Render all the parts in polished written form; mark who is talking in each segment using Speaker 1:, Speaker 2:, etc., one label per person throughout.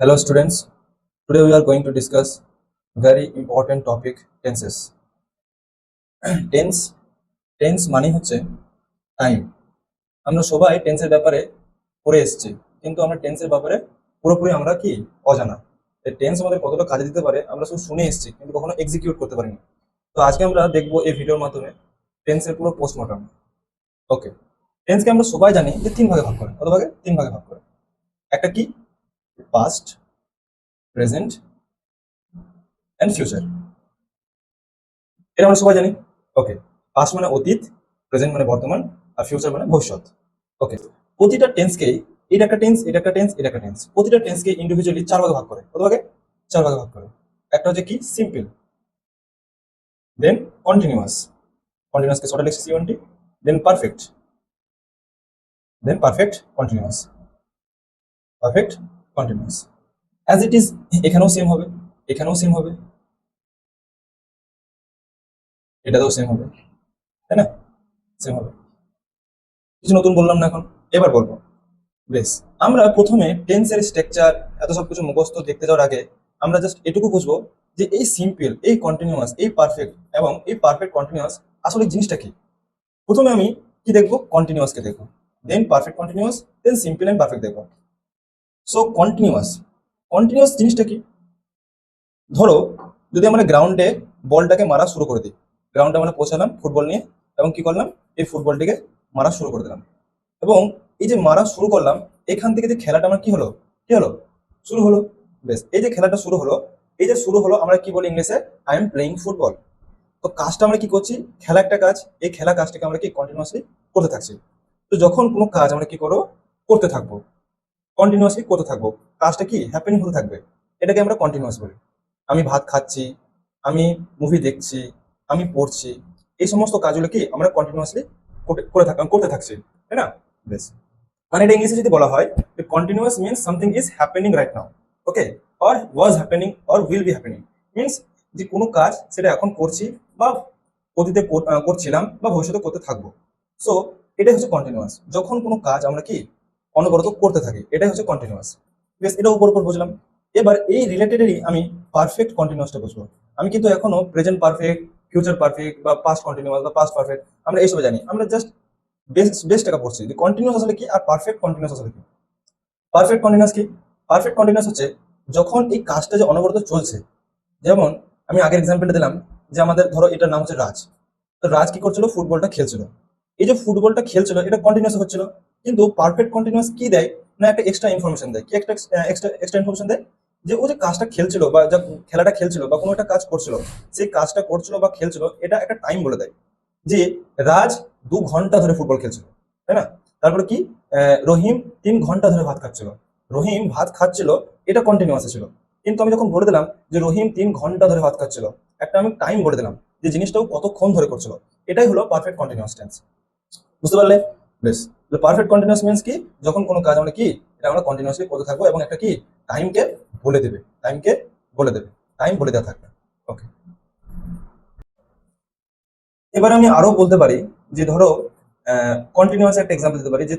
Speaker 1: Hello students, today we are going to discuss very important topic tenses. Tense tense মানে হচ্ছে time. আমরা সবাই টেন্সের ব্যাপারে পড়ে এসেছি, কিন্তু আমরা টেন্সের ব্যাপারে পুরোপুরি আমরা কি অজানা। টেন্স আমাদের কতটা কাজে দিতে পারে আমরা শুধু শুনে এসেছি, কিন্তু কখনো এক্সিকিউট করতে পারিনি। তো আজকে আমরা দেখবো এই ভিডিওর মাধ্যমে টেন্সের পুরো পোস্টমর্টম। ওকে, টেন্সকে আমরা সবাই জানি যে তিন ভাগে ভাগ করে। কত ভাগে? তিন ভাগে ভাগ করে। একটা কি পাস্ট, প্রেজেন্ট অ্যান্ড ফিউচার। এটা আমরা সবাই জানি। ওকে, পাস্ট মানে অতীত, প্রেজেন্ট মানে বর্তমান, আর ফিউচার মানে ভবিষ্যৎ। ওকে, প্রতিটা টেন্সকে এটা একটা টেন্স, এটা একটা টেন্স, এটা একটা টেন্স, প্রতিটা টেন্সকে ইন্ডিভিজুয়ালি চার ভাগে ভাগ করে। কত ভাগে? চার ভাগে ভাগ করে। একটা হচ্ছে কি সিম্পল, দেন কন্টিনিউয়াস, কন্টিনিউয়াসকে শর্টে লিখছি C O N T, then perfect, then perfect continuous, perfect continuous. As it is এখানেও সেম হবে, এখানেও সেম হবে, এটাতেও সেম হবে, তাই না? সেম হবে। কিছু নতুন বললাম না এখন, এবার বলবো। বেশ, আমরা প্রথমে টেন্সের স্ট্রাকচার এত সব কিছু মুখস্থ দেখতে যাওয়ার আগে আমরা জাস্ট এটুকু বুঝবো যে এই সিম্পল, এই কন্টিনিউয়াস, এই পারফেক্ট এবং এই পারফেক্ট কন্টিনিউয়াস আসলে জিনিসটা কি। প্রথমে আমি কি দেখবো? কন্টিনিউয়াসকে দেখবো, then perfect continuous, then simple and perfect দেখবো। সো কন্টিনিউয়াস, কন্টিনিউয়াস জিনিসটা কি? ধরো যদি আমরা গ্রাউন্ডে বলটাকে মারা শুরু করে দিই, গ্রাউন্ডে আমরা পৌঁছালাম ফুটবল নিয়ে, এবং কি করলাম? এই ফুটবলটিকে মারা শুরু করে দিলাম, এবং এই যে মারা শুরু করলাম, এখান থেকে যে খেলাটা আমার কি হলো? কি হলো? শুরু হলো। বেশ, এই যে খেলাটা শুরু হলো, এই যে শুরু হলো, আমরা কি বলি ইংলিশে? I am playing football. তো কাজটা আমরা কি করছি? খেলা একটা কাজ, এই খেলা কাজটাকে আমরা কি কন্টিনিউয়াসলি করতে থাকছি। তো যখন কোনো কাজ আমরা কি করবো? করতে থাকবো, কন্টিনিউয়াসলি করতে থাকবো, কাজটা কি হ্যাপেনিং হতে থাকবে, এটাকে আমরা কন্টিনিউয়াস বলি। আমি ভাত খাচ্ছি, আমি মুভি দেখছি, আমি পড়ছি, এই সমস্ত কাজগুলো কি আমরা কন্টিনিউয়াসলি করতে থাকছি, তাই না? বেশ, মানে এটা ইংলিশে যদি বলা হয়, continuous means something is happening right now, okay, or was happening or will be happening. Means যে কোনো কাজ সেটা এখন করছি, বা অতীতে করছিলাম, বা ভবিষ্যতে করতে থাকবো। সো এটাই হচ্ছে কন্টিনিউয়াস, যখন কোনো কাজ আমরা কি অনবরত করতে থাকি, এটাই হচ্ছে কন্টিনিউয়াস। বেশ, এটা উপর উপর বুঝলাম। এবার এই রিলেটেডেরই আমি পারফেক্ট কন্টিনিউয়াসটা বুঝবো। আমি কিন্তু এখনো প্রেজেন্ট পারফেক্ট, ফিউচার পারফেক্ট, বা পাস্ট কন্টিনিউয়াস, বা পাস্ট পারফেক্ট আমরা এইসব জানি। আমরা জাস্ট বেস টাকা পড়ছি যে কন্টিনিউয়াস আসলে কি, আর পারফেক্ট কন্টিনিউয়াস আসলে কি। পারফেক্ট কন্টিনিউয়াস কি? পারফেক্ট কন্টিনিউয়াস হচ্ছে যখন এই কাজটা যে অনবরত চলছে। যেমন আমি আগের এক্সাম্পলটা দিলাম, যে আমাদের ধরো এটার নাম হচ্ছে রাজ। তো রাজ কি করছিল? ফুটবলটা খেলছিল। এই যে ফুটবলটা খেলছিল, এটা কন্টিনিউয়াস হচ্ছিল। কিন্তু পারফেক্ট কন্টিনিউয়াস কি দেয়? না একটা এক্সট্রা ইনফরমেশন দেয়। কি একটা এক্সট্রা এক্সট্রা ইনফরমেশন দেয়? যে ও যে কাজটা খেলছিল, বা যা খেলাটা খেলছিল, বা কোনো একটা কাজ করছিল, সেই কাজটা করছিল বা খেলছিল, এটা একটা টাইম বলে দেয়। যে রাজ 2 ঘন্টা ধরে ফুটবল খেলছিল, তাই না? তারপরে কি, রহিম 3 ঘন্টা ধরে ভাত খাচ্ছিল। রহিম ভাত খাচ্ছিল, এটা কন্টিনিউয়াস ছিল। কিন্তু আমি যখন বলে দিলাম যে রহিম 3 ঘন্টা ধরে ভাত খাচ্ছিল, একটা আমি টাইম বলে দিলাম যে জিনিসটাও কতক্ষণ ধরে করছিল, এটাই হলো পারফেক্ট কন্টিনিউয়াস টেন্স। বুঝতে পারলে? বেশ, পারফেক্ট কন্টিনিউয়াস মিন্স কি? যখন কোনো কাজ আমরা কি, এটা আমরা কন্টিনিউয়াসলি করতে থাকবো, এবং একটা কি টাইমকে বলে দেবে, টাইমকে বলে দেবে, টাইম বলে দেওয়া থাকবে। ওকে, এবার আমি আরো বলতে পারি যে ধরো কন্টিনিউয়াস একটা এক্সাম্পল দিতে পারি, যে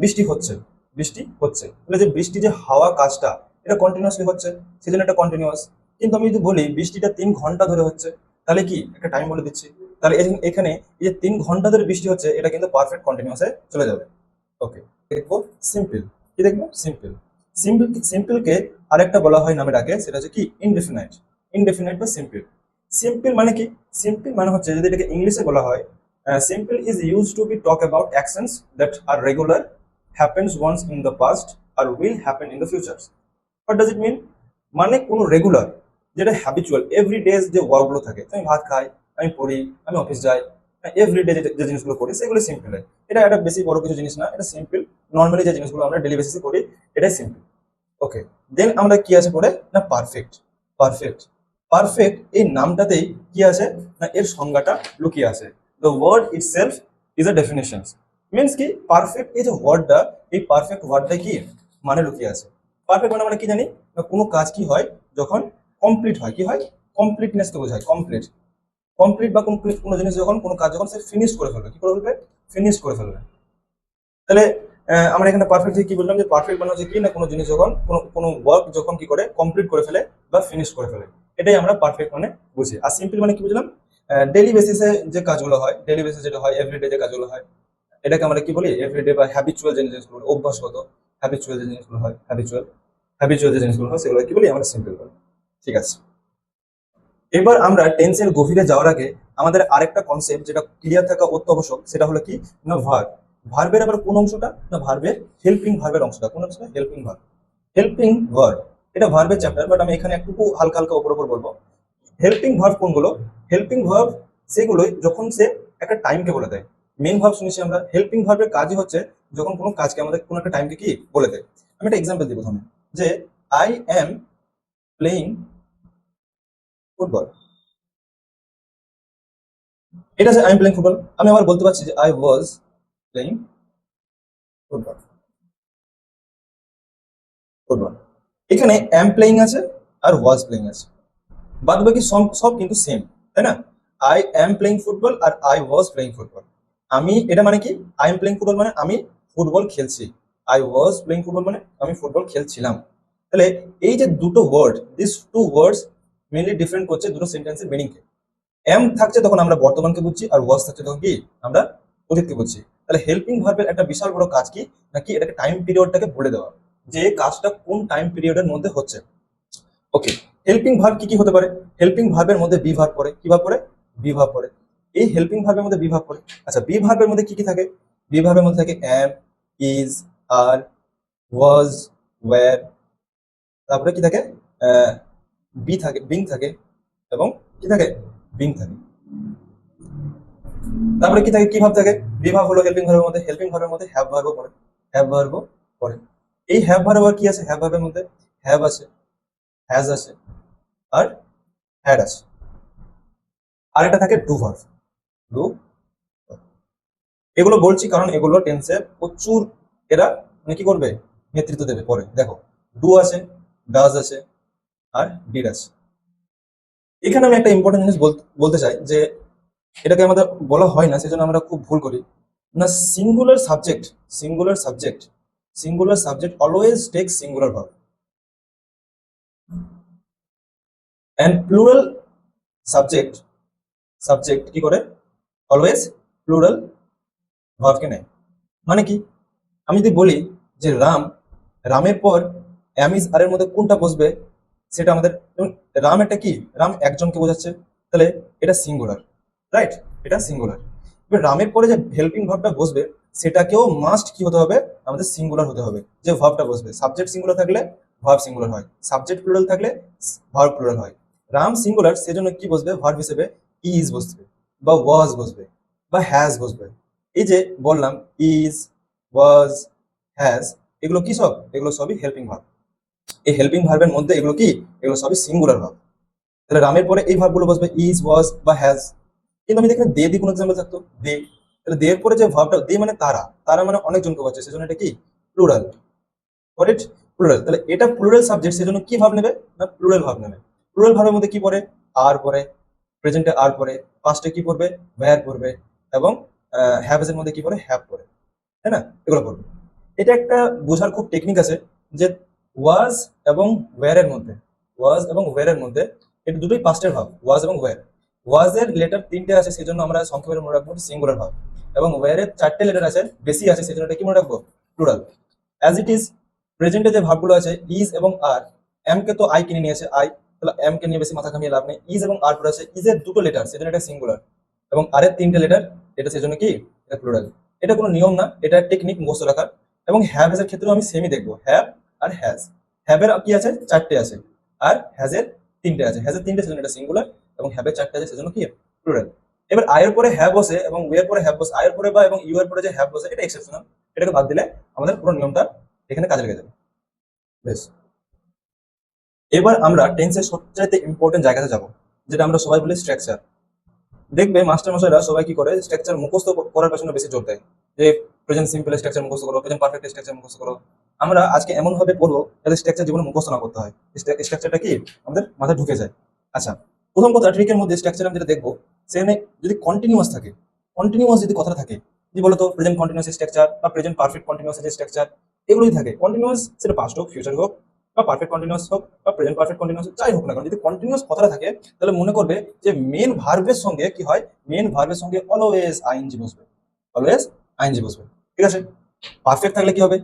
Speaker 1: বৃষ্টি হচ্ছে, বৃষ্টি হচ্ছে, তাহলে যে বৃষ্টি যে হাওয়া কাজটা, এটা কন্টিনিউয়াসলি হচ্ছে, সেজন্য এটা কন্টিনিউয়াস। কিন্তু আমি যদি বলি বৃষ্টিটা 3 ঘন্টা ধরে হচ্ছে, তাহলে কি একটা টাইম বলে দিচ্ছি। তাহলে এখানে এই যে 3 ঘন্টা ধরে বৃষ্টি হচ্ছে, এটা কিন্তু পারফেক্ট কন্টিনিউয়াসে চলে যাবে। ওকে, দেখবো সিম্পল। কি দেখবো? সিম্পল। সিম্পলকে আরেকটা বলা হয় নামে ডাকে, সেটা হচ্ছে কি ইনডেফিনাইট। ইনডেফিনাইট বা সিম্পল। সিম্পল মানে কি? সিম্পল মানে হচ্ছে, যদি এটাকে ইংলিশে বলা হয়, simple is use to be talk about actions that are regular, happens once in the past, or will happen in the future. What does it mean? মানে কোনো রেগুলার, যেটা হ্যাবিচুয়াল এভরি ডেজ যে ওয়ার্কগুলো থাকে, আমি ভাত খাই, আমি পড়ি, আমি অফিস যাই, এভরি ডে যে জিনিসগুলো করি, সেগুলো সিম্পল। এটা একটা বেশি বড় কিছু জিনিস না, এটা সিম্পল। নর্মালি যে জিনিসগুলো আমরা ডেলি বেসিসে করি, এটাই সিম্পল। ওকে, দেন আমরা কি আছে পরে? না পারফেক্ট। পারফেক্ট, পারফেক্ট এই নামটাতেই কি আছে? না এর সংজ্ঞাটা লুকিয়ে আছে। The word itself is a definition. Means কি পারফেক্ট এই যে ওয়ার্ডটা, এই পারফেক্ট ওয়ার্ডটা কি মানে লুকিয়ে আছে। পারফেক্ট মানে আমরা কি জানি? না কোনো কাজ কি হয় যখন কমপ্লিট হয়, কি হয়? কমপ্লিটনেস কে বোঝায়, কমপ্লিট। কমপ্লিট বা কোনো জিনিস যখন, কোনো কাজ যখন সে ফিনিশ করে ফেলবে, কি করে ফেলবে? ফিনিশ করে ফেলবে। তাহলে আমরা এখানে পারফেক্ট কি বললাম, যে পারফেক্ট মানে হচ্ছে কি না, কোনো জিনিস যখন কোনো ওয়ার্ক যখন কি করে কমপ্লিট করে ফেলে বা ফিনিশ করে ফেলে, এটাই আমরা পারফেক্ট মানে বুঝি। আর সিম্পল মানে কি বুঝলাম, ডেইলি বেসিসে যে কাজগুলো হয়, ডেইলি বেসিসে যেটা হয়, এভরিডে যে কাজগুলো হয়, এটাকে আমরা কি বলি এভরিডে বা হ্যাবিচুয়াল যে জিনিসগুলো, অভ্যাসগত হ্যাবিচুয়াল যে জিনিসগুলো হয়, হ্যাবিচুয়াল যে জিনিসগুলো হয় সেগুলো কি বলি আমরা সিম্পল বলি। ঠিক আছে, এবার আমরা টেন্সের গভীরে যাওয়ার আগে আমাদের আরেকটা কনসেপ্ট যেটা ক্লিয়ার থাকা অত্যাবশ্যক, সেটা হলো কি না ভার্ব। ভার্বের আবার কোন অংশটা না, ভার্বের হেল্পিং ভার্বের অংশটা। কোন অংশটা? Helping verb. হেল্পিং ভার্ব এটা ভার্বের চ্যাপ্টার, বাট আমি এখানে একটু হালকা হালকা উপর উপর বলবো। হেল্পিং ভার্ব কোনগুলো? হেল্পিং ভার্ব সেগুলোই যখন সে একটা টাইমকে বলে দেয়। মেইন ভার্ব শুনেছি আমরা, হেল্পিং ভার্বের কাজই হচ্ছে যখন কোনো কাজকে আমাদের কোনো একটা টাইমকে কি বলে দেয়। আমি একটা এক্সাম্পল দিই প্রথমে, যে আই এম প্লেইং ফুটবল। এটা যে আই এম প্লেইং ফুটবল, আমি আবার বলতে পারছি যে I was playing football. Football এখানে এম প্লেইং আছে আর ওয়াজ প্লেইং আছে, বাদ বাকি সব সব কিন্তু সেম, তাই না? আই এম প্লেইং ফুটবল আর আই ওয়াজ প্লেইং ফুটবল। আমি এটা মানে কি, আই এম প্লেইং ফুটবল মানে আমি ফুটবল খেলছি, আই ওয়াজ প্লেইং ফুটবল মানে আমি ফুটবল খেলছিলাম। তাহলে এই যে দুটো word, this two words mainly different করছে দুটো সেন্টেন্সের মিনিংকে। এম থাকছে তখন আমরা বর্তমানকে বুঝছি, আর ওয়াজ থাকছে তখন কি আমরা অতীতকে বুঝছি। তাহলে হেল্পিং ভার্বের একটা বিশাল বড় কাজ কি নাকি, এটাকে টাইম পিরিয়ডটাকে বলে দেওয়া, যে কাজটা কোন টাইম পিরিয়ডের মধ্যে হচ্ছে। ওকে, হেল্পিং ভার্ব কি কি হতে পারে? হেল্পিং ভার্বের মধ্যে বি ভার্ব পড়ে। কি ভার্ব পড়ে? বি ভার্ব পড়ে। এই হেল্পিং ভার্বের মধ্যে বি ভার্ব পড়ে। আচ্ছা, বি ভার্বের মধ্যে কি কি থাকে? বি ভার্বের মধ্যে থাকে am, is, are, was, were. তারপরে কি থাকে? বি থাকে, বিং থাকে, এবং কি থাকে? বিং থাকে। তারপরে কি থাকে? কি ভাব থাকে? বি ভাব হলো হেল্পিং ভার্বের মধ্যে। হেল্পিং ভার্বের মধ্যে হ্যাভ ভার্বও পড়ে। হ্যাভ ভার্বও পড়ে। এই হ্যাভ ভার্ব আর কি আছে? হ্যাভ ভার্বের মধ্যে হ্যাভ আছে, হ্যাজ আছে, আর হ্যাড আছে। আর একটা থাকে ডু ভার্ব। ডু। এগুলো বলছি কারণ এগুলো টেন্সে প্রচুর, এরা মানে কি করবে, নেতৃত্ব দেবে পরে। দেখো, ডু আছে, ডাজ আছে, আর ডিড আছে। এখানে আমি একটা ইম্পর্টেন্ট জিনিস বলতে চাই, যে এটাকে আমাদের বলা হয় না, সেজন্য আমরা খুব ভুল করি না। Singular subject, singular subject, singular subject always take singular verb, and plural subject, subject কি করে? অলওয়েজ প্লুরাল ভার্বকে নেয়। মানে কি, আমি যদি বলি যে রাম, রামের পর অ্যামিজ আর এর মধ্যে কোনটা বসবে, সেটা আমাদের যেমন রাম একটা কি, রাম একজনকে বোঝাচ্ছে, তাহলে এটা সিঙ্গুলার, রাইট? এটা সিঙ্গুলার। এবার রামের পরে যে হেল্পিং ভার্বটা বসবে, সেটাকেও মাস্ট কি হতে হবে, আমাদের সিঙ্গুলার হতে হবে। যে ভার্বটা বসবে, সাবজেক্ট সিঙ্গুলার থাকলে ভার্ব সিঙ্গুলার হয়, সাবজেক্ট প্লুরাল থাকলে ভার্ব প্লুরাল হয়। রাম সিঙ্গুলার, সেজন্য কি বসবে ভার্ব হিসেবে? ইজ বসবে, বা ওয়াজ বসবে, বা হ্যাজ বসবে। এই যে বললাম ইজ, ওয়াজ, হ্যাজ, এগুলো কি সব? এগুলো সবই হেল্পিং ভার্ব। এই হেল্পিং ভার্বের মধ্যে এগুলো কি, এগুলো সবই সিঙ্গুলার ভার্ব। তাহলে রামের পরে এই ভার্বগুলো বসবে ইজ, ওয়াজ, বা হ্যাজ। কিন্তু আমি দেখলাম দে দিয়ে কোনো এক্সাম্পল থাকতো, দে। তাহলে দে এর পরে যে ভার্বটা, দে মানে তারা, তারা মানে অনেকজনকে বোঝাচ্ছে, সেজন্য এটা কি প্লুরাল। Got it? প্লুরাল। তাহলে এটা প্লুরাল সাবজেক্ট, সেজন্য কি ভাব নেবে না, প্লুরাল ভাব নেবে। প্লুরাল ভার্বের মধ্যে কি পড়ে? আর পড়ে, প্রেজেন্টে আর পড়ে, পাস্টে কি পড়বে? ওয়্যার পড়বে, এবং হ্যাভেজ এর মধ্যে কি পড়ে? হ্যাভ পড়ে, তাই না? এগুলো পড়বে। এটা একটা বোঝার খুব টেকনিক আছে, যে ওয়াজ এবং ওয়্যার এর মধ্যে, ওয়াজ এবং ওয়্যার এর মধ্যে, এটা দুটোই পাস্টের ভাব, ওয়াজ এবং ওয়্যার। ওয়াজ এর লেটার তিনটে আছে, সেজন্য আমরা সংক্ষেপে মনে রাখবো সিঙ্গুলার ভাব, এবং ওয়্যার এর চারটে লেটার আছে, বেশি আছে, সেজন্য এটা কি মনে রাখবো? প্লুরাল। অ্যাজ ইট ইজ, প্রেজেন্টে যে ভাবগুলো আছে ইজ এবং আর, এম কে তো আই কিনে নিয়েছে, আই, তাহলে এম কে নিয়ে বেশি মাথা ঘামিয়ে লাভ নেই। ইজ এবং আর পড়ে আছে, ইজ এর দুটো লেটার, সেজন্য এটা সিঙ্গুলার, এবং আর এর তিনটে লেটার, এটা সেজন্য কি এটা প্লুরাল। এটা কোনো নিয়ম না, এটা টেকনিক মুখস্থ রাখার। এবং হ্যাভ এর ক্ষেত্রেও আমি সেমই দেখবো, হ্যাভ আর হ্যাজ। হ্যাভ এর কি আছে? চারটে আছে, আর হ্যাজ এর তিনটে আছে। হ্যাজ এর তিনটে, সেজন্য এটা সিঙ্গুলার, এবং হ্যাভ এর চারটে আছে, সেজন্য কি প্লুরাল। এবার আয়ের পরে হ্যাভ বসে এবং ওয়ের পরে হ্যাভ বসে, আয়ের পরে বা এবং ইউ এর পরে যে হ্যাভ বসে, এটা এক্সেপশনাল। এটাকে বাদ দিলে আমাদের পুরো নিয়মটা এখানে কাজে লেগে যাবে। বেশ, এবার আমরা টেন্সের সবচাইতে ইম্পর্টেন্ট জায়গাতে যাব, যেটা আমরা সবাই বলি স্ট্রাকচার। দেখবে মাস্টার মশাইরা সবাই কি করে, স্ট্রাকচার মুখস্থ করার পেছনে বেশি জোর দেয়, যে প্রেজেন্ট সিম্পল স্ট্রাকচার মুখস্থ করো, প্রেজেন্ট পারফেক্ট স্ট্রাকচার মুখস্থ করো। আমরা আজকে এমন ভাবে পড়বো যাতে স্ট্রাকচার জীবনে মুখস্থ না করতে হয়, স্ট্রাকচারটা কি আমাদের মাথায় ঢুকে যায়। আচ্ছা, প্রথম কথা, ট্রিকের মধ্যে স্ট্রাকচার আমি যেটা দেখবো, সেখানে যদি কন্টিনিউয়াস থাকে, কন্টিনিউয়াস যদি কথাটা থাকে, কি বলতো প্রেজেন্ট কন্টিনিউয়াস স্ট্রাকচার বা প্রেজেন্ট পারফেক্ট কন্টিনিউয়াস যে স্ট্রাকচার, এগুলোই থাকে কন্টিনিউয়াস, সেটা পাস্ট হোক, ফিউচার হোক, বা পারফেক্ট কন্টিনিউয়াস হোক, বা প্রেজেন্ট পারফেক্ট কন্টিনিউয়াস যাই হোক না কারণ যদি কন্টিনিউয়াস কথাটা থাকে তাহলে মনে করবে যে মেন ভার্বের সঙ্গে কি হয়, মেন ভার্বের সঙ্গে অলওয়েজ আইএনজি বসবে, অলওয়েজ আইএনজি বসবে। ঠিক আছে, পারফেক্ট থাকলে কি হবে,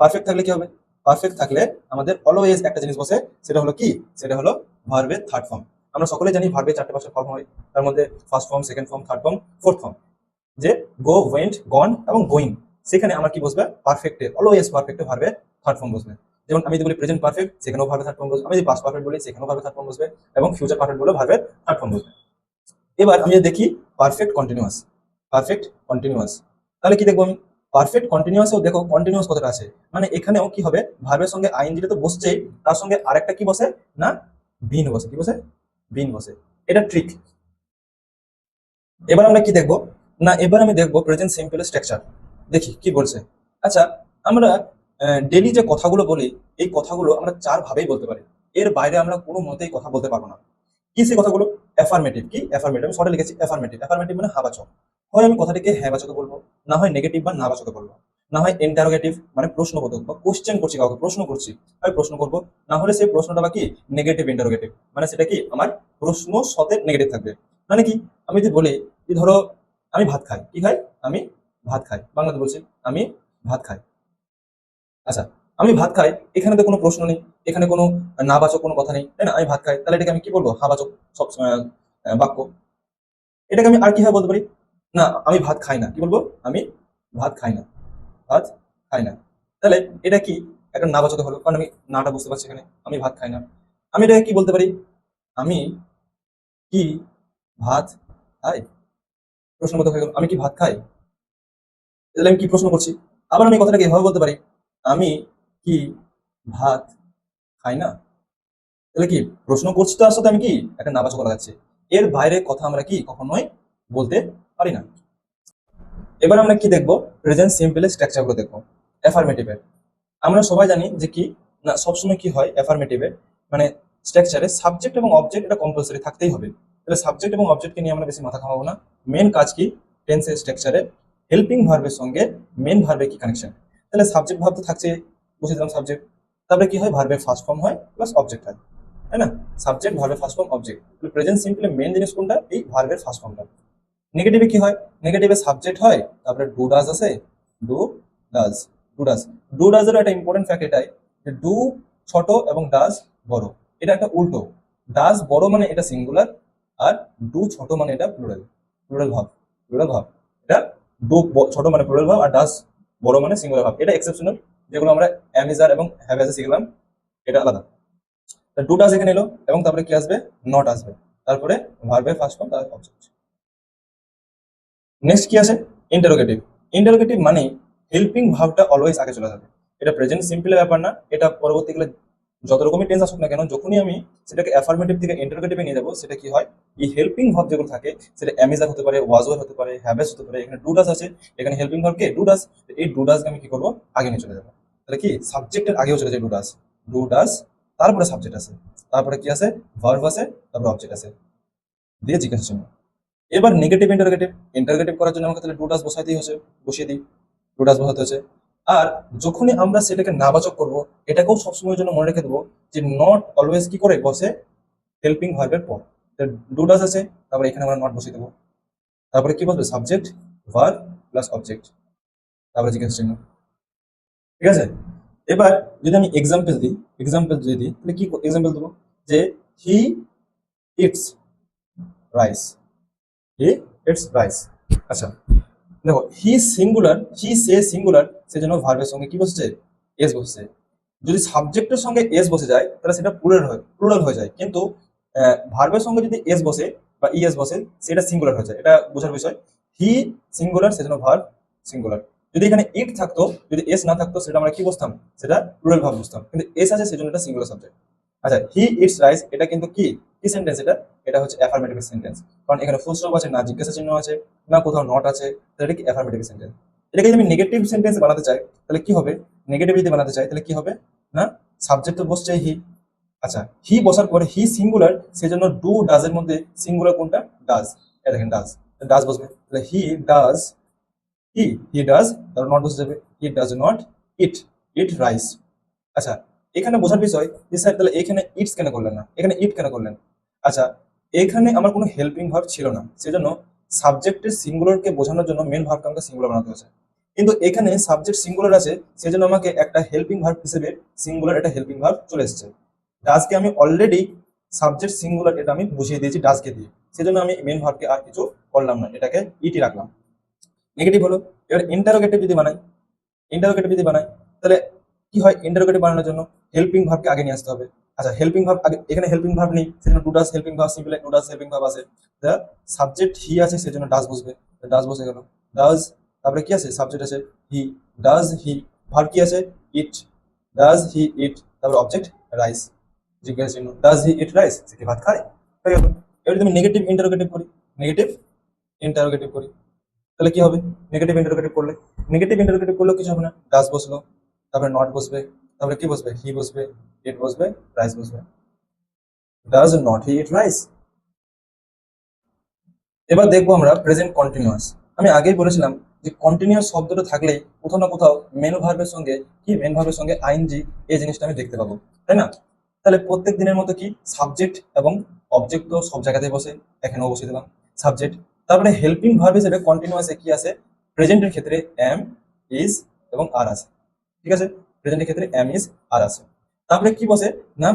Speaker 1: পারফেক্ট থাকলে কি হবে, পারফেক্ট থাকলে আমাদের অলওয়েজ একটা জিনিস বসে, সেটা হলো কি, সেটা হলো ভার্বের থার্ড ফর্ম। আমরা সকলে জানি ভার্বের 4টে 5টে ফর্ম হয়, তার মধ্যে first form, second form, third form, fourth form. যে গো, ওয়েন্ট, গন এবং গোয়িং, সেখানে আমার কি বসবে, পারফেক্টে অলওয়েজ পারফেক্টে ভার্বে থার্ড ফর্ম বসবে। যেমন আমি যদি বলি প্রেজেন্ট পারফেক্ট, সেখানেও ভার্বে থার্ড ফর্ম বসবে। আমি যদি পাস্ট পারফেক্ট বলি, সেখানেও ভার্বে থার্ড ফর্ম বসবে, এবং ফিউচার পারফেক্ট বলে ভার্বে থার্ড ফর্ম বসবে। এবার আমি যদি দেখি পারফেক্ট কন্টিনিউয়াস, পারফেক্ট কন্টিনিউয়াস, তাহলে কি দেখবো আমি, পারফেক্ট কন্টিনিউয়াসও দেখো কন্টিনিউয়াস কথাটা আছে, মানে এখানেও কি হবে, ভার্বের সঙ্গে আইএনজি তো বসছেই, তার সঙ্গে আরেকটা কি বসে না, বিন বসে। কি বসে, বিন বসে। এটা ট্রিক। এবার আমরা কি দেখবো না, এবার আমি দেখবো প্রেজেন্ট সিম্পল স্ট্রাকচার, দেখি কি বলছে। আচ্ছা, আমরা ডেলি যে কথাগুলো বলি, এই কথাগুলো আমরা 4 ভাবেই বলতে পারি, এর বাইরে আমরা কোনো মতেই কথা বলতে পারবো না। কি সেই কথাগুলো, অ্যাফার্মেটিভ। কি অ্যাফার্মেটিভ, আমি শর্টে লিখেছি অ্যাফার্মেটিভ। অ্যাফার্মেটিভ মানে হাবাচক, হয় আমি কথাটিকে হ্যাঁ বাচকে বলবো, না হয় নেগেটিভ বা না বাচকে বলবো, না হয় ইন্টারোগেটিভ মানে প্রশ্নবোধক বা কোশ্চেন করছি, কাউকে প্রশ্ন করছি আমি প্রশ্ন করবো, না হলে সেই প্রশ্নটা বা কি নেগেটিভ ইন্টারোগেটিভ, মানে সেটা কি আমার প্রশ্ন সতে নেগেটিভ থাকবে। মানে কি, আমি যদি বলি যে ধরো আমি ভাত খাই, কি খাই, আমি ভাত খাই, বাংলাতে বলছি আমি ভাত খাই। আচ্ছা, আমি ভাত খাই, এখানে তো কোনো প্রশ্ন নেই, এখানে কোনো নাবাচক কোনো কথা নেই, তাই না, আমি ভাত খাই, তাহলে এটাকে আমি কি বলবো, হাবাচক সব বাক্য। এটাকে আমি আর কিভাবে বলতে পারি, না আমি ভাত খাই না, কি বলবো, আমি ভাত খাই না, ভাত খাই না। তাহলে এটা কি একটা নাবাচক হলো, কারণ আমি নাটা বুঝতে পারছি এখানে, আমি ভাত খাই না। আমি এটাকে কি বলতে পারি, আমি কি ভাত খাই, প্রশ্নবোধক হয়ে গেল, আমি কি ভাত খাই, তাহলে আমি কি প্রশ্ন করছি। আবার আমি কথাটাকে এভাবে বলতে পারি, আমি কি ভাত খাই না, তাহলে কি প্রশ্ন করছি, তো আসলে আমি কি একটা নাবাচক লাগাচ্ছি। এর বাইরে কথা আমরা কি কখনোই বলতে পারি না। এবার আমরা কি দেখবো, প্রেজেন্ট সিম্পল স্ট্রাকচার গুলো দেখবো অ্যাফার্মেটিভের। আমরা সবাই জানি যে কি না, সবসময় কি হয় অ্যাফার্মেটিভে, মানে স্ট্রাকচারে সাবজেক্ট এবং অবজেক্ট এটা কম্পালসরি থাকতেই হবে। তাহলে সাবজেক্ট এবং অবজেক্টকে নিয়ে আমরা বেশি মাথা ঘামাবো না। মেন কাজ কি, টেন্সের স্ট্রাকচারে হেল্পিং ভার্বের সঙ্গে মেন ভার্বের কি কানেকশন। তাহলে সাবজেক্ট ভার্ব তো থাকছে, বসে দিলাম সাবজেক্ট, তারপরে কি হয়, ভার্বের ফার্স্ট ফর্ম হয় প্লাস অবজেক্ট হয়, তাই না, সাবজেক্ট ভার্বের ফার্স্ট ফর্ম অবজেক্ট। প্রেজেন্ট সিম্পলে মেন জিনিস কোনটা, এই ভার্বের ফার্স্ট ফর্মটা। নেগেটিভে কি হয়, নেগেটিভে সাবজেক্ট হয়, তারপরে ডু ডাজ আছে, do does, do does. Do ডাজের একটা ইম্পর্টেন্ট ফ্যাক্ট এটাই যে ডু ছোট এবং ডাজ বড়, এটা একটা উল্টো। ডাজ বড় মানে এটা সিঙ্গুলার, আর ডু ছোট মানে এটা plural, plural verb, plural verb. এটা ডু ছোট মানে প্লুরাল ভাব, আর ডাজ বড় মানে সিঙ্গুলার ভাব। এটা এক্সেপশনাল, যেগুলো আমরা অ্যামিজার এবং হ্যাভেজে শিখলাম, এটা আলাদা। ডু ডাজ এখানে এলো, এবং তারপরে কি আসবে, নট আসবে, তারপরে ভার্বের ফার্স্ট ফর্ম, তার অবজেক্ট। নেক্সট কি আছে, ইন্টারোগেটিভ। ইন্টারোগেটিভ মানে হেল্পিং ভাবটা অলওয়েজ আগে চলে যাবে। এটা প্রেজেন্ট সিম্পলের ব্যাপার না, এটা পরবর্তীকালে যত রকমই টেন্স আসুক না কেন, যখনই আমি সেটাকে অ্যাফার্মেটিভ থেকে ইন্টারোগেটিভে নিয়ে যাবো, সেটা কি হয়, এই হেল্পিং ভাব যেগুলো থাকে, সেটা অ্যামিজার হতে পারে, ওয়াজওয়ার হতে পারে, হ্যাভেস হতে পারে, এখানে ডুডাস আছে, এখানে হেল্পিং ভাব কে ডুডাস, এই ডুডাসকে আমি কি করবো, আগে নিয়ে চলে যাবো। তাহলে কি সাবজেক্টের আগেও চলে যায় ডুডাস, ডুডাস, তারপরে সাবজেক্ট আছে, তারপরে কি আছে, ভার্ব আছে, তারপরে অবজেক্ট আছে, দিয়ে জিজ্ঞাসা চিহ্ন। এবার নেগেটিভ ইন্টারোগেটিভ, ইন্টারোগেটিভ করার জন্য আমাকে তাহলে ডুডাস বসাইতেই হচ্ছে, বসিয়ে দিই, ডুডাস বসাতে হচ্ছে। আর যখনই আমরা সেটাকে নাবাচক করব, এটাকেও সবসময়ের জন্য মনে রেখে দেবো যে নট অলওয়েজ কি করে বসে হেল্পিং ভার্বের পর। ডুডাস আছে, তারপরে এখানে আমরা নট বসিয়ে দেবো, তারপরে কি বলবে, সাবজেক্ট ভার্ব প্লাস অবজেক্ট, তারপরে জিজ্ঞাসা চিহ্ন। ঠিক আছে, এবার যদি আমি এক্সাম্পল দিই, এক্সাম্পল যদি দিই তাহলে কি এক্সাম্পল দেবো, যে he eats rice, he eats rice. আচ্ছা, দেখো হি সিঙ্গুলার, হি সে সিঙ্গুলার, সেজন্য ভার্বের সঙ্গে কি বসছে, এস বসছে। যদি সাবজেক্টের সঙ্গে এস বসে যায় তাহলে সেটা প্লুরাল হয়ে যায়, কিন্তু ভার্বের সঙ্গে যদি এস বসে বা ইএস বসে, সেটা সিঙ্গুলার হয়ে যায়। এটা বোঝার বিষয়। হি সিঙ্গুলার, সেজন্য ভার্ব সিঙ্গুলার। যদি এখানে ইট থাকতো, যদি এস না থাকতো, সেটা আমরা কি বসতাম, সেটা প্লুরাল ভার্ব বসতাম, কিন্তু এস আছে সেজন্য এটা সিঙ্গুলার সাবজেক্ট। আচ্ছা, হি ইটস রাইস, এটা কিন্তু কি কি সেন্টেন্স, এটা এটা হচ্ছে অ্যাফার্মেটিভ সেন্টেন্স, কারণ এখানে ফুল স্টপ আছে, না জিজ্ঞাসা চিহ্ন আছে, না কোথাও নট আছে, তাহলে এটা কি অ্যাফার্মেটিভ সেন্টেন্স। এটাকে যদি আমি নেগেটিভ সেন্টেন্স বানাতে চাই তাহলে কি হবে, নেগেটিভ যদি বানাতে চাই তাহলে কি হবে, না সাবজেক্ট তো বসছে হি। আচ্ছা, হি বসার পরে হি সিঙ্গুলার, সেজন্য ডু ডাজ এর মধ্যে সিঙ্গুলার কোনটা, ডাজ, এটা দেখেন ডাজ, ডাজ বসবে, তাহলে হি ডাজ হি ডাজ, তারপর নট বসে যাবে, he does not it eat rice. আচ্ছা, এখানে বোঝার বিষয় যে স্যার তাহলে এখানে ইটস কেন করলেন না, এখানে ইট কেন করলেন? আচ্ছা, এখানে আমার কোনো হেল্পিং ভার্ব ছিল না, সেজন্য সাবজেক্টের সিঙ্গুলারকে বোঝানোর জন্য মেন ভার্বকে আমাকে সিঙ্গুলার বানাতে হয়েছে। কিন্তু এখানে সাবজেক্ট সিঙ্গুলার আছে, সেজন্য আমাকে একটা হেল্পিং ভার্ব হিসেবে সিঙ্গুলার একটা হেল্পিং ভার্ব চলে এসেছে। ডাজকে আমি অলরেডি সাবজেক্ট সিঙ্গুলার এটা আমি বুঝিয়ে দিয়েছি ডাজকে দিয়ে, সেজন্য আমি মেন ভার্বকে আর কিছু করলাম না, এটাকে ইটি রাখলাম। নেগেটিভ হলো। এবার ইন্টারোগেটিভ যদি বানাই, ইন্টারোগেটিভ যদি বানাই তাহলে কি হয়, ইন্টারোগেটিভ বানানোর জন্য হেল্পিং ভার্বকে আগে নিয়ে আসতে হবে। আচ্ছা, হেল্পিং ভার্ব আগে, এখানে হেল্পিং ভার্ব নেই সেজন্য do does helping verb, simple do does helping verb আছে। সাবজেক্ট হি আছে সেজন্য ডাজ বসবে, ডাজ বসে গেল। ডাজ, তারপরে কি আছে, সাবজেক্ট আছে হি, ডাজ হি, ভার্ব কি আছে ইট, ডাজ হি ইট, তারপর অবজেক্ট রাইস, জিজ্ঞাসা চিহ্ন, ডাজ হি ইট রাইস, সে কি ভাত খায়, হয়ে গেল। এবার যদি আমি নেগেটিভ ইন্টারোগেটিভ করি, নেগেটিভ ইন্টারোগেটিভ করি, তাহলে কি হবে? নেগেটিভ ইন্টারোগেটিভ করলে, নেগেটিভ ইন্টারোগেটিভ করলে কিছু হবে না, ডাজ বসলো, তারপরে নট বসবে, তারপরে কি বসবে, হি বসবে, ইট বসবে, রাইস বসবে। Does not he eat rice. এবার দেখবো আমরা প্রেজেন্ট কন্টিনিউয়াস। আমি আগেই বলেছিলাম যে কন্টিনিউয়াস শব্দটা থাকলে কোথাও না কোথাও মেন ভার্বের সঙ্গে কি, মেন ভার্বের সঙ্গে আইএনজি, এই জিনিসটা আমি দেখতে পাবো, তাই না? তাহলে প্রত্যেক দিনের মতো কি সাবজেক্ট এবং অবজেক্ট তো সব জায়গাতেই বসে, এখানেও বসিয়ে দিলাম সাবজেক্ট। তারপরে হেল্পিং ভার্ব হিসেবে কন্টিনিউয়াসে কি আছে, প্রেজেন্টের ক্ষেত্রে এম, ইজ এবং আর আছে, ঠিক আছে? প্রেজেন্টের ক্ষেত্রে এম, ইজ, আর আছে। তারপরে কি বসে না,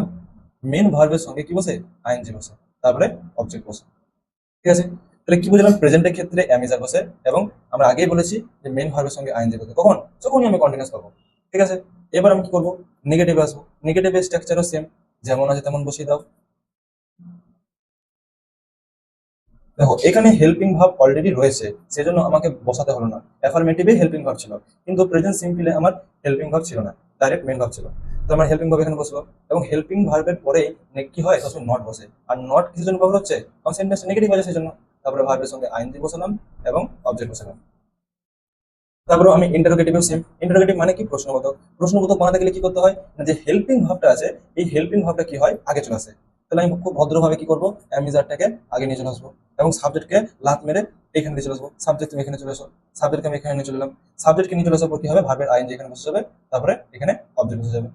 Speaker 1: মেন ভার্বের সঙ্গে কি বসে, আইএনজি বসে, তারপরে অবজেক্ট বসে, ঠিক আছে? তাহলে কি বুঝলাম, প্রেজেন্টের ক্ষেত্রে অ্যামিজার বসে, এবং আমরা আগেই বলেছি যে মেন ভার্বের সঙ্গে আইএনজি বসে কখন, যখনই আমি কন্টিনিউয়াস করবো, ঠিক আছে? এবার আমি কি করবো, নেগেটিভে আসবো। নেগেটিভের স্ট্রাকচারও সেম, যেমন আছে তেমন বসিয়ে দাও। দেখো এখানে হেল্পিং ভার্ব অলরেডি রয়েছে, সেজন্য আমাকে বসাতে হলো না। অ্যাফার্মেটিভে হেল্পিং ভার্ব ছিল, কিন্তু প্রেজেন্ট সিম্পলে আমার হেল্পিং ভার্ব ছিল না, ডাইরেক্ট মেন ভার্ব ছিল। তো আমার হেল্পিং ভার্ব এখানে বসলো, এবং হেল্পিং ভার্বের পরে কি হয়, সবসময় নট বসে। আর নট কিসের জন্য ব্যবহার হচ্ছে, কারণ সেন্টেন্স নেগেটিভ আছে সেজন্য। তারপরে ভার্বের সঙ্গে আইএনজি বসালাম এবং অবজেক্ট বসালাম। তারপরে আমি ইন্টারোগেটিভেও সেম। ইন্টারোগেটিভ মানে কি, প্রশ্নবোধক। প্রশ্নবোধক বানাতে গেলে কি করতে হয় না, যে হেল্পিং ভাবটা আছে, এই হেল্পিং ভাবটা কি হয়, আগে চলে আসে। তাহলে আমি খুব ভদ্রভাবে কি করবো, অ্যামিজারটাকে আগে নিয়ে চলে আসবো, এবং সাবজেক্টকে লাত মেরে এখানে দিয়ে চলে আসবো। সাবজেক্ট তুমি এখানে চলে আসো, সাবজেক্টকে আমি এখানে নিয়ে চলে এলাম। সাবজেক্টকে নিয়ে চলে আসার পর কি হবে, ভার্বের আইএনজি এখানে বসে যাবে, তারপরে এখানে অবজেক্ট বসে যাবে,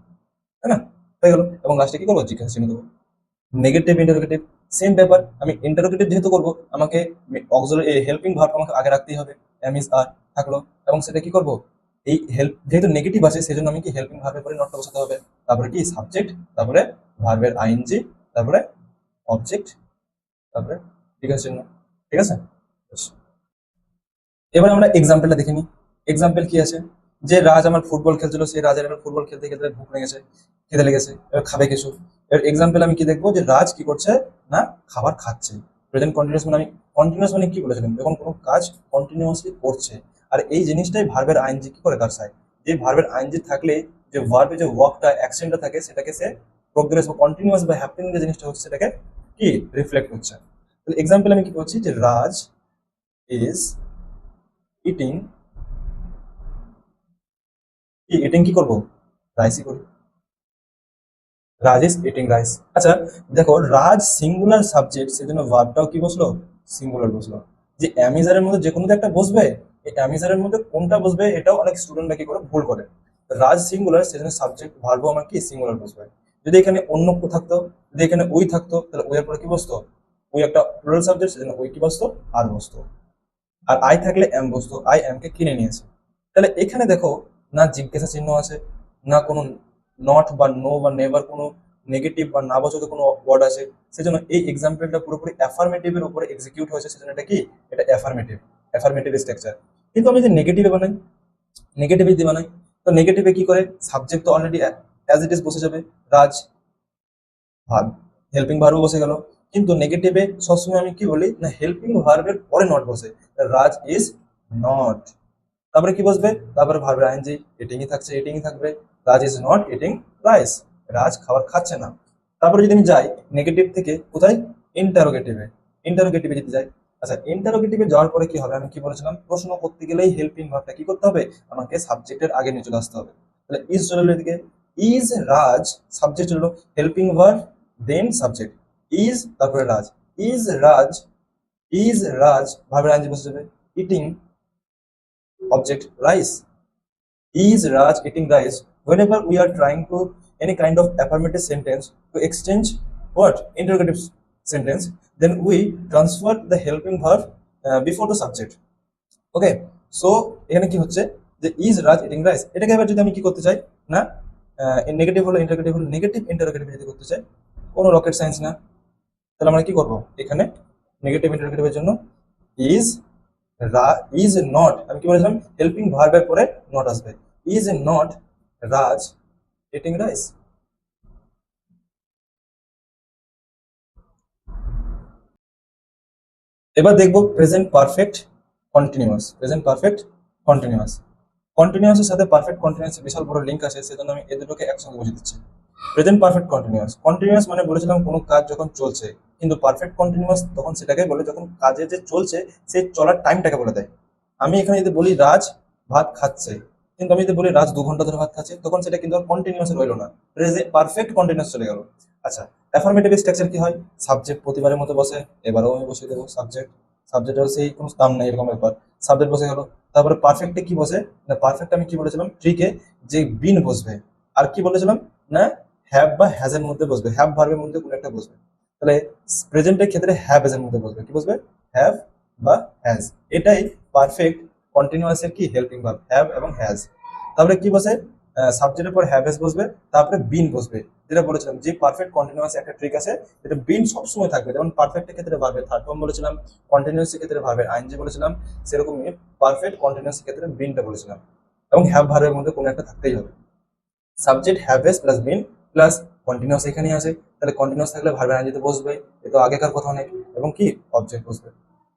Speaker 1: তাই না? হয়ে গেল। এবং লাস্টে কি করবো, জিজ্ঞাসা চিহ্ন দেবো। নেগেটিভ ইন্টারোগেটিভ সেম ব্যাপার। আমি ইন্টারোগেটিভ যেহেতু করবো, আমাকে অক্সিলারি হেল্পিং ভার্ব আমাকে আগে রাখতেই হবে, এম, ইজ, আর থাকলো। এবং সেটা কি করবো, এই হেল্প যেহেতু নেগেটিভ আছে সেজন্য আমি কি হেল্পিং ভার্বের পরে নটটা বসাতে হবে, তারপরে কি সাবজেক্ট, তারপরে ভার্বের আইএনজি, তারপরে অবজেক্ট, তারপরে ঠিক আছে চিহ্ন, ঠিক আছে? বেশ। এবার আমরা এক্সাম্পলটা দেখে নিই। এক্সাম্পল কি আছে, যে রাজ আমার ফুটবল খেলছিল, সেই রাজের এবার ফুটবল খেলতে খেলতে ভুক লেগেছে, খেতে লেগেছে, এবার খাবে কিছু। এবার এক্সাম্পল আমি কি দেখবো, যে রাজ কি করছে না, খাবার খাচ্ছে। প্রেজেন্ট কন্টিনিউয়াস মানে আমি, কন্টিনিউয়াস মানে কি বলেছিলাম, যখন কোনো কাজ কন্টিনিউয়াসলি করছে। আর এই জিনিসটাই ভার্বের আইনজি কি করে দর্শায়, যে ভার্বের আইনজি থাকলে যে ভার্বে যে ওয়ার্কটা অ্যাকশনটা থাকে সেটাকে সে প্রোগ্রেস বা কন্টিনিউয়াস বা হ্যাপেনিং যে জিনিসটা হচ্ছে সেটাকে কি রিফ্লেক্ট হচ্ছে। তো এক্সাম্পল আমি কি করছি, যে রাজ ইজ ইটিং, কি ইটিং কি করবো, রাইসই করি, রাজ ইজ ইটিং রাইস। আচ্ছা, দেখো রাজ সিঙ্গুলার সাবজেক্ট, সেজন্য ভার্বটাও কি বসলো, সিঙ্গুলার বসলো। যে অ্যামিজারের মধ্যে যে কোনো একটা বসবে, এই অ্যামিজারের মধ্যে কোনটা বসবে এটাও অনেক স্টুডেন্টরা কি করে ভুল করে। রাজ সিঙ্গুলার সেজন্য সাবজেক্ট ভার্বও আমার কি সিঙ্গুলার বসবে। যদি এখানে অন্য কেউ থাকতো, যদি এখানে ওই থাকতো, তাহলে ওই এর পরে কি বসতো, ওই একটা প্লুরাল সাবজেক্ট সেজন্য ওই কি বসতো, আর বসতো। আর আই থাকলে এম বসতো, আই এম কে কিনে নিয়েছে। তাহলে এখানে দেখো, না জিজ্ঞাসা চিহ্ন আছে, না কোনো নট বা নো বা নেভার কোনো নেগেটিভ বা না বাচক কোনো ওয়ার্ড আছে। সেজন্য এই এক্সাম্পলটা পুরোপুরি অ্যাফার্মেটিভের উপরে এক্সিকিউট হয়েছে, সেজন্য এটা কি, এটা অ্যাফার্মেটিভ, অ্যাফার্মেটিভ স্ট্রাকচার। কিন্তু আমি যদি নেগেটিভে বানাই, নেগেটিভে যদি বানাই, তো নেগেটিভে কি করে, সাবজেক্ট তো অলরেডি অ্যাজ ইট ইজ বসে যাবে, রাজ, ভার্ব, হেল্পিং ভার্বও বসে গেল। কিন্তু নেগেটিভে সবসময় আমি কি বলি না, হেল্পিং ভার্বের পরে নট বসে, রাজ ইজ নট, তারপরে কি বসবে, তারপরে ভার্বের আইএনজি, ইটিংই থাকছে, ইটিংই থাকবে। রাজ ইজ নট ইটিং রাইস, রাজ খাবার খাচ্ছে না। তারপরে যদি আমি যাই নেগেটিভ থেকে কোথায়, ইন্টারোগেটিভে, ইন্টারোগেটিভে যদি যাই, আচ্ছা ইন্টারোগেটিভে যাওয়ার পরে কি হবে, আমি কি বলেছিলাম, প্রশ্ন করতে গেলেই হেল্পিং ভার্বটা কি করতে হবে, আমাকে সাবজেক্টের আগে নিয়ে চলে আসতে হবে। তাহলে ইজ চলে এলো এদিকে, ইজ রাজ, সাবজেক্ট চলে এলো, helping verb then subject, is তারপরে রাজ, ইজ রাজ, ইজ রাজ ভার্বের আইএনজি বসে যাবে, eating, object rice. Is Raj eating rice? Whenever we are trying to any kind of affirmative sentence to exchange what interrogative sentence, then we transfer the helping verb before the subject. Okay, so এখানে কি হচ্ছে যে is Raj eating rice, এটাকে এবার যদি আমি কি করতে চাই না নেগেটিভ হলো ইন্টারোগেটিভ হলো নেগেটিভ ইন্টারোগেটিভ যদি করতে চাই কোনো রকেট সায়েন্স না, তাহলে আমরা কি করব এখানে নেগেটিভ ইন্টারোগেটিভের জন্য ইজ ইজ নট, আমি কি বলেছিলাম হেল্পিং ভার্বের পরে নট আসবে, is not Raj eating rice. এবার দেখবো present perfect continuous. Present perfect continuous, কন্টিনিউয়াসের সাথে পারফেক্ট কন্টিনিউয়াসের বিশাল বড় লিঙ্ক আছে, সেজন্য আমি এই দুটোকে একসঙ্গে বুঝিয়ে দিচ্ছি। প্রেজেন্ট পারফেক্ট কন্টিনিউয়াস, কন্টিনিউয়াস মানে বলেছিলাম কোনো কাজ যখন চলছে, কিন্তু পারফেক্ট কন্টিনিউয়াস তখন সেটাকে বলে যখন কাজে যে চলছে সেই চলার টাইমটাকে বলে দেয়। আমি এখানে যদি বলি রাজ ভাত খাচ্ছে, কিন্তু আমি যদি বলি রাজ 2 ঘন্টা ধরে ভাত খাচ্ছে, তখন সেটা কিন্তু আর কন্টিনিউয়াস রইলো না, পারফেক্ট কন্টিনিউয়াস চলে গেল। আচ্ছা, অ্যাফার্মেটিভ স্ট্রাকচার কি হয়, সাবজেক্ট প্রতিবারের মতো বসে, এবারেও আমি বসিয়ে দেবো সাবজেক্ট, সাবজেক্টের সেই কোনো নাম নেই এরকম ব্যাপার, সাবজেক্ট বসে গেল। তারপরে পারফেক্টে কি বসে না, পারফেক্ট আমি কি বলেছিলাম ট্রিকে যে বিন বসবে, আর কি বলেছিলাম না হ্যাভ বা হ্যাজ এর মধ্যে বসবে, হ্যাভ ভার্বের মধ্যে কোনো একটা বসবে। তাহলে প্রেজেন্টের ক্ষেত্রে হ্যাভ এর মধ্যে বসবে, কি বসবে হ্যাভ বা হ্যাজ, এটাই পারফেক্ট কন্টিনিউয়াস এর কি হেল্পিং ভার্ব হ্যাভ এবং হ্যাজ। তারপরে কি বসে সাবজেক্টের পর হ্যাভ এস বসবে, তারপরে বিন বসবে, যেটা বলেছিলাম যে পারফেক্ট কন্টিনিউয়াস একটা ট্রিক আছে, যেটা বিন সবসময় থাকবে, যেমন পারফেক্টের ক্ষেত্রে ভার্বের থার্ড ফর্ম বলেছিলাম, কন্টিনিউয়াস এর ক্ষেত্রে ভার্বের আইএনজি বলেছিলাম, সেরকমই পারফেক্ট কন্টিনিউয়াস এর ক্ষেত্রে বিনটা বলেছিলাম, এবং হ্যাভ ভার্বের মধ্যে কোনো একটা থাকতেই হবে। Subject have S plus been plus continuous এখানেই আছে, তাহলে কন্টিনিউয়াস থাকলে ভার্বের আইএনজিতে বসবে, এ তো আগেকার কথা অনেক, এবং কি অবজেক্ট বসবে,